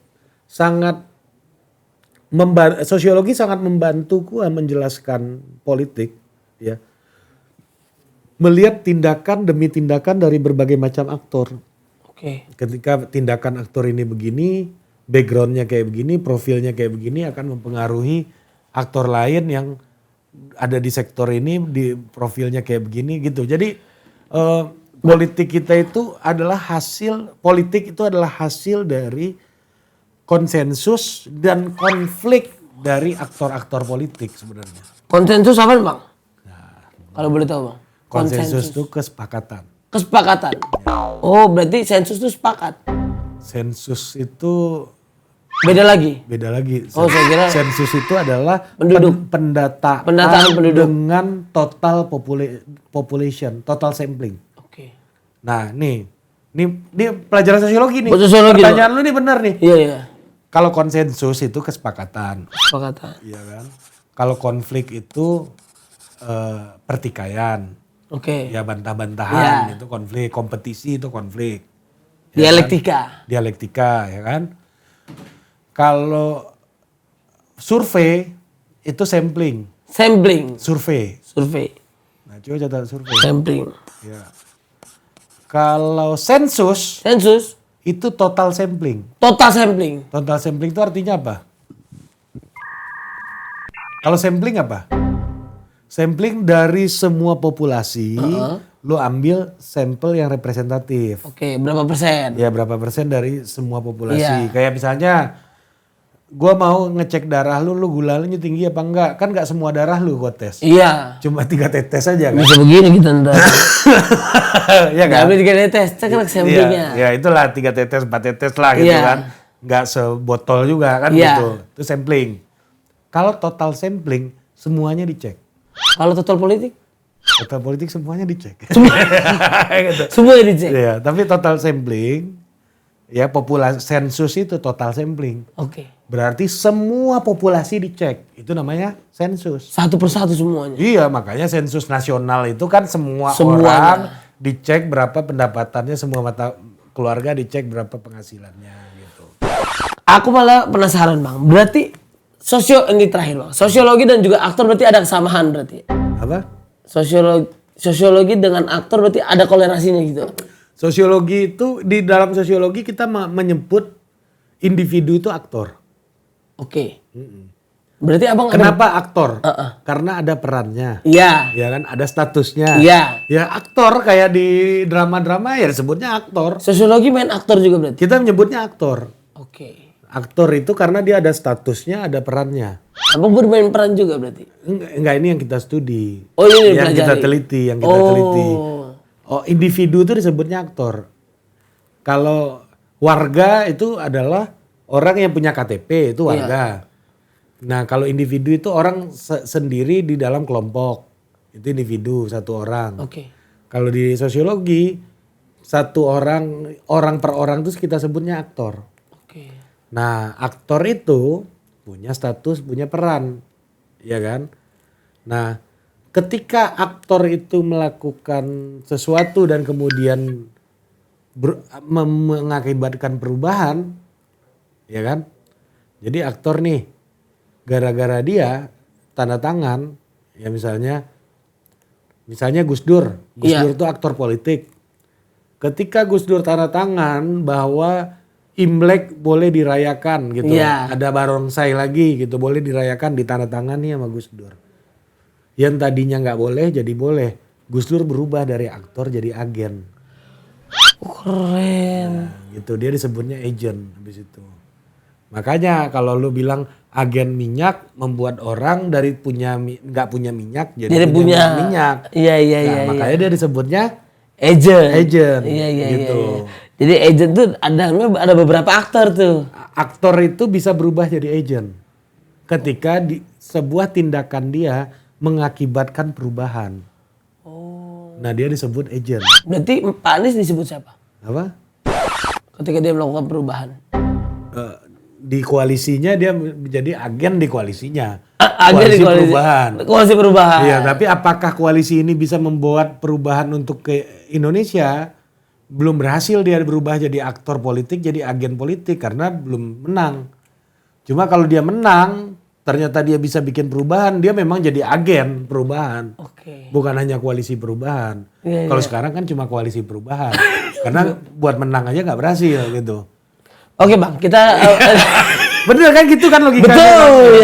[SPEAKER 1] sosiologi sangat membantuku menjelaskan politik, ya. Melihat tindakan demi tindakan dari berbagai macam aktor.
[SPEAKER 2] Oke.
[SPEAKER 1] Ketika tindakan aktor ini begini, backgroundnya kayak begini, profilnya kayak begini, akan mempengaruhi aktor lain yang ada di sektor ini, di profilnya kayak begini gitu. Jadi politik itu adalah hasil dari konsensus dan konflik dari aktor-aktor politik sebenarnya.
[SPEAKER 2] Konsensus apa bang? Kalau boleh tahu bang.
[SPEAKER 1] Konsensus itu kesepakatan.
[SPEAKER 2] Oh berarti sensus itu sepakat.
[SPEAKER 1] Sensus itu
[SPEAKER 2] beda lagi.
[SPEAKER 1] Oh saya kira sensus itu adalah pendataan penduduk dengan total population, total sampling.
[SPEAKER 2] Oke.
[SPEAKER 1] Nah nih pelajaran sosiologi nih.
[SPEAKER 2] Pertanyaan
[SPEAKER 1] lu nih benar nih.
[SPEAKER 2] Iya.
[SPEAKER 1] Kalau konsensus itu kesepakatan. Iya kan. Kalau konflik itu pertikaian.
[SPEAKER 2] Oke.
[SPEAKER 1] Ya bantah-bantahan itu konflik, kompetisi itu konflik.
[SPEAKER 2] Dialektika.
[SPEAKER 1] Ya kan. Kalau survei itu sampling. Survei. Nah, coba catat survei.
[SPEAKER 2] Sampling.
[SPEAKER 1] Ya. Kalau sensus itu total sampling. Total sampling itu artinya apa? Kalau sampling apa? Sampling dari semua populasi, lu ambil sampel yang representatif.
[SPEAKER 2] Oke, berapa persen?
[SPEAKER 1] Ya, berapa persen dari semua populasi. Kayak misalnya, gua mau ngecek darah lu gulanya tinggi apa enggak. Kan enggak semua darah lu gua tes.
[SPEAKER 2] Iya.
[SPEAKER 1] Cuma 3 tetes aja kan.
[SPEAKER 2] Bisa begini kita ntar.
[SPEAKER 1] Iya kan?
[SPEAKER 2] Ambil 3 tetes, cek samplingnya.
[SPEAKER 1] Ya itulah 3 tetes, 4 tetes lah gitu kan. Enggak sebotol juga kan gitu. Itu sampling. Kalau total sampling, semuanya dicek.
[SPEAKER 2] Kalau total politik?
[SPEAKER 1] Total politik semuanya dicek.
[SPEAKER 2] Semuanya dicek?
[SPEAKER 1] Iya, tapi total sampling, ya populasi sensus itu total sampling.
[SPEAKER 2] Oke.
[SPEAKER 1] Berarti semua populasi dicek. Itu namanya sensus.
[SPEAKER 2] Satu persatu semuanya?
[SPEAKER 1] Iya, makanya sensus nasional itu kan semua orang dicek berapa pendapatannya, semua mata keluarga dicek berapa penghasilannya gitu.
[SPEAKER 2] Aku malah penasaran bang, berarti ini terakhir bang, sosiologi dan juga aktor berarti ada kesamaan berarti?
[SPEAKER 1] Apa?
[SPEAKER 2] Sosiologi dengan aktor berarti ada kolerasinya gitu?
[SPEAKER 1] Sosiologi itu, di dalam sosiologi kita menyebut individu itu aktor.
[SPEAKER 2] Oke. Berarti abang
[SPEAKER 1] kenapa aktor? Karena ada perannya.
[SPEAKER 2] Iya.
[SPEAKER 1] Ya kan, ada statusnya.
[SPEAKER 2] Iya.
[SPEAKER 1] Ya aktor kayak di drama-drama ya disebutnya aktor.
[SPEAKER 2] Sosiologi main aktor juga berarti?
[SPEAKER 1] Kita menyebutnya aktor.
[SPEAKER 2] Oke.
[SPEAKER 1] Aktor itu karena dia ada statusnya, ada perannya.
[SPEAKER 2] Abang bermain peran juga berarti?
[SPEAKER 1] Enggak, ini yang kita studi.
[SPEAKER 2] Oh ini
[SPEAKER 1] yang kita teliti, teliti. Oh, individu itu disebutnya aktor. Kalau warga itu adalah orang yang punya KTP, itu warga. Nah, kalau individu itu orang sendiri di dalam kelompok. Itu individu, satu orang.
[SPEAKER 2] Oke.
[SPEAKER 1] Kalau di sosiologi, satu orang per orang itu kita sebutnya aktor.
[SPEAKER 2] Oke.
[SPEAKER 1] Nah, aktor itu punya status, punya peran. Ya kan? Nah, ketika aktor itu melakukan sesuatu dan kemudian mengakibatkan perubahan, ya kan? Jadi aktor nih, gara-gara dia tanda tangan, ya misalnya Gus Dur itu aktor politik. Ketika Gus Dur tanda tangan bahwa Imlek boleh dirayakan gitu, ada barongsai lagi gitu, boleh dirayakan, ditandatangani sama Gus Dur. Yang tadinya nggak boleh jadi boleh. Gus Dur berubah dari aktor jadi agen.
[SPEAKER 2] Keren.
[SPEAKER 1] Nah, gitu dia disebutnya agent habis itu. Makanya kalau lu bilang agen minyak membuat orang dari nggak punya minyak jadi punya minyak.
[SPEAKER 2] Iya.
[SPEAKER 1] Makanya dia disebutnya
[SPEAKER 2] agent.
[SPEAKER 1] Gitu.
[SPEAKER 2] Iya. Jadi agent tuh ada beberapa aktor tuh.
[SPEAKER 1] Aktor itu bisa berubah jadi agent ketika sebuah tindakan dia mengakibatkan perubahan. Nah dia disebut agent.
[SPEAKER 2] Berarti Pak Anies disebut siapa?
[SPEAKER 1] Apa?
[SPEAKER 2] Ketika dia melakukan perubahan.
[SPEAKER 1] Di koalisinya dia menjadi agen di koalisinya.
[SPEAKER 2] Agen di koalisi perubahan.
[SPEAKER 1] Iya, tapi apakah koalisi ini bisa membuat perubahan untuk ke Indonesia? Belum berhasil dia berubah jadi aktor politik, jadi agen politik karena belum menang. Cuma kalau dia menang, ternyata dia bisa bikin perubahan, dia memang jadi agen perubahan.
[SPEAKER 2] Oke.
[SPEAKER 1] Bukan hanya koalisi perubahan. Kalau sekarang kan cuma koalisi perubahan. Karena buat menang aja nggak berhasil gitu.
[SPEAKER 2] Oke Bang, kita
[SPEAKER 1] bener kan gitu kan logikanya.
[SPEAKER 2] Betul.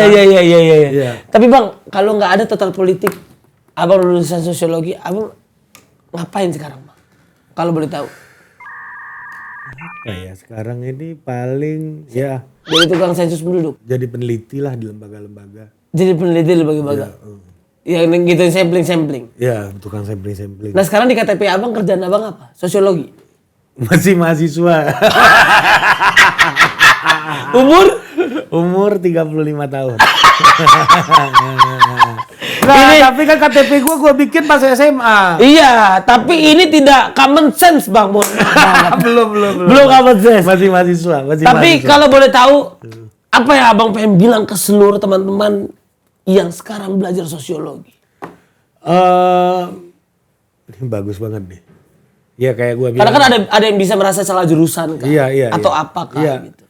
[SPEAKER 2] Iya. Tapi Bang, kalau nggak ada total politik, Abang lulusan sosiologi, Abang ngapain sekarang Bang? Kalau boleh tahu.
[SPEAKER 1] Apa ya sekarang ini paling ya
[SPEAKER 2] jadi tukang sensus penduduk.
[SPEAKER 1] Jadi peneliti lah di lembaga-lembaga.
[SPEAKER 2] Jadi peneliti di lembaga-lembaga. Yang gitu sampling.
[SPEAKER 1] Ya, tukang sampling.
[SPEAKER 2] Nah sekarang di KTP Abang kerjaan Abang apa? Sosiologi.
[SPEAKER 1] Masih mahasiswa. Umur 35 tahun. Tapi kan KTP gue bikin pas SMA.
[SPEAKER 2] Iya, tapi ini tidak common sense Bang. Belum common sense.
[SPEAKER 1] Masih mahasiswa.
[SPEAKER 2] Tapi kalau boleh tahu, apa yang Abang pengen bilang ke seluruh teman-teman yang sekarang belajar sosiologi?
[SPEAKER 1] Ini bagus banget nih. Iya kayak gue bilang.
[SPEAKER 2] Karena kan ada yang bisa merasa salah jurusan kan?
[SPEAKER 1] Iya.
[SPEAKER 2] Atau apakah gitu.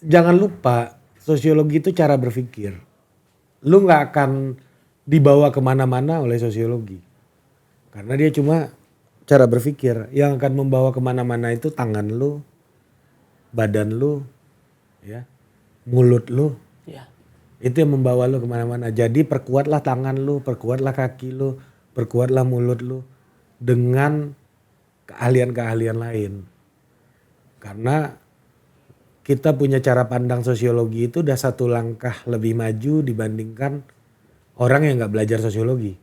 [SPEAKER 1] Jangan lupa sosiologi itu cara berpikir. Lu gak akan dibawa kemana-mana oleh sosiologi. Karena dia cuma cara berpikir. Yang akan membawa kemana-mana itu tangan lu, badan lu, ya, mulut lu.
[SPEAKER 2] Ya.
[SPEAKER 1] Itu yang membawa lu kemana-mana. Jadi perkuatlah tangan lu, perkuatlah kaki lu, perkuatlah mulut lu dengan keahlian-keahlian lain. Karena kita punya cara pandang sosiologi itu udah satu langkah lebih maju dibandingkan orang yang gak belajar sosiologi.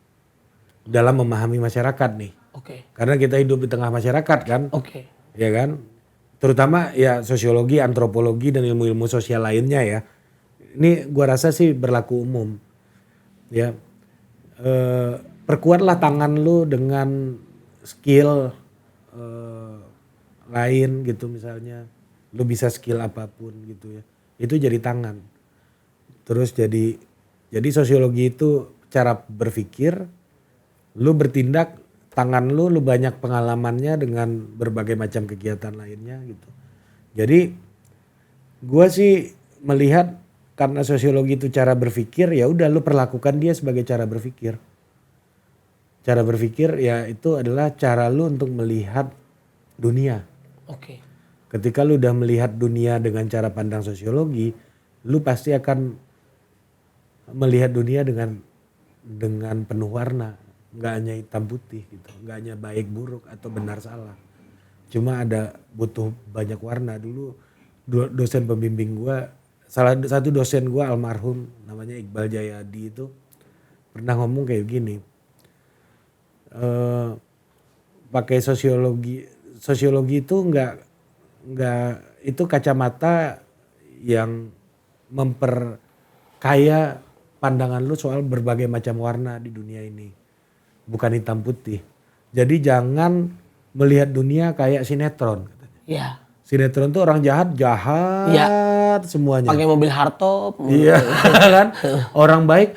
[SPEAKER 1] Dalam memahami masyarakat nih.
[SPEAKER 2] Oke.
[SPEAKER 1] Karena kita hidup di tengah masyarakat kan.
[SPEAKER 2] Oke.
[SPEAKER 1] Ya kan. Terutama ya sosiologi, antropologi dan ilmu-ilmu sosial lainnya ya. Ini gua rasa sih berlaku umum. Ya. Perkuatlah tangan lu dengan skill lain gitu misalnya. Lu bisa skill apapun gitu ya. Itu jadi tangan. Terus jadi sosiologi itu cara berpikir. Lu bertindak, tangan lu banyak pengalamannya dengan berbagai macam kegiatan lainnya gitu. Jadi gua sih melihat karena sosiologi itu cara berpikir, ya udah lu perlakukan dia sebagai cara berpikir. Cara berpikir ya itu adalah cara lu untuk melihat dunia.
[SPEAKER 2] Oke.
[SPEAKER 1] Ketika lu udah melihat dunia dengan cara pandang sosiologi, lu pasti akan melihat dunia dengan penuh warna, nggak hanya hitam putih gitu, nggak hanya baik buruk atau benar salah. Cuma butuh banyak warna. Dulu dosen pembimbing gua, salah satu dosen gua almarhum namanya Iqbal Jayadi itu pernah ngomong kayak gini. pakai sosiologi. Sosiologi itu enggak itu kacamata yang memperkaya pandangan lu soal berbagai macam warna di dunia ini. Bukan hitam putih. Jadi jangan melihat dunia kayak sinetron.
[SPEAKER 2] Iya.
[SPEAKER 1] Sinetron tuh orang jahat semuanya.
[SPEAKER 2] Pakai mobil hardtop.
[SPEAKER 1] Iya kan. Orang baik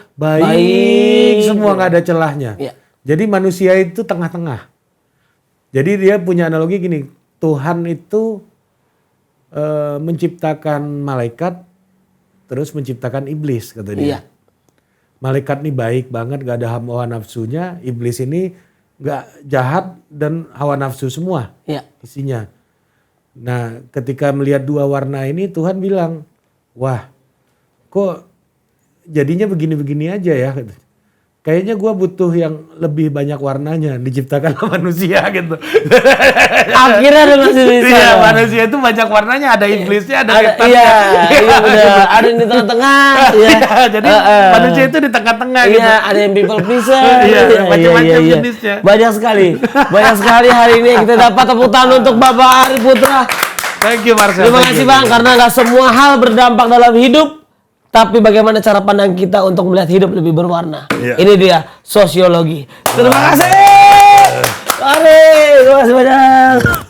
[SPEAKER 1] semua nggak ada celahnya.
[SPEAKER 2] Iya.
[SPEAKER 1] Jadi manusia itu tengah-tengah. Jadi dia punya analogi gini, Tuhan itu menciptakan malaikat, terus menciptakan iblis kata dia.
[SPEAKER 2] Iya.
[SPEAKER 1] Malaikat ini baik banget, gak ada hawa nafsunya. Iblis ini gak jahat dan hawa nafsu semua isinya. Nah ketika melihat dua warna ini Tuhan bilang, wah kok jadinya begini-begini aja ya. Kayaknya gue butuh yang lebih banyak warnanya diciptakan sama manusia gitu.
[SPEAKER 2] Akhirnya ada masih bisa.
[SPEAKER 1] Iya, manusia itu banyak warnanya, ada iblisnya, ada setannya.
[SPEAKER 2] Iya, udah ada yang di tengah-tengah.
[SPEAKER 1] Iya, jadi manusia itu di tengah-tengah gitu.
[SPEAKER 2] Iya, ada yang people pleaser.
[SPEAKER 1] Iya, macam-macam jenisnya.
[SPEAKER 2] Banyak sekali hari ini kita dapat tepuk tangan untuk Bapak Ari Putra.
[SPEAKER 1] Thank you Marcel.
[SPEAKER 2] Terima kasih Bang, karena nggak semua hal berdampak dalam hidup. Tapi bagaimana cara pandang kita untuk melihat hidup lebih berwarna.
[SPEAKER 1] Iya.
[SPEAKER 2] Ini dia sosiologi. Terima kasih. Terima kasih banyak.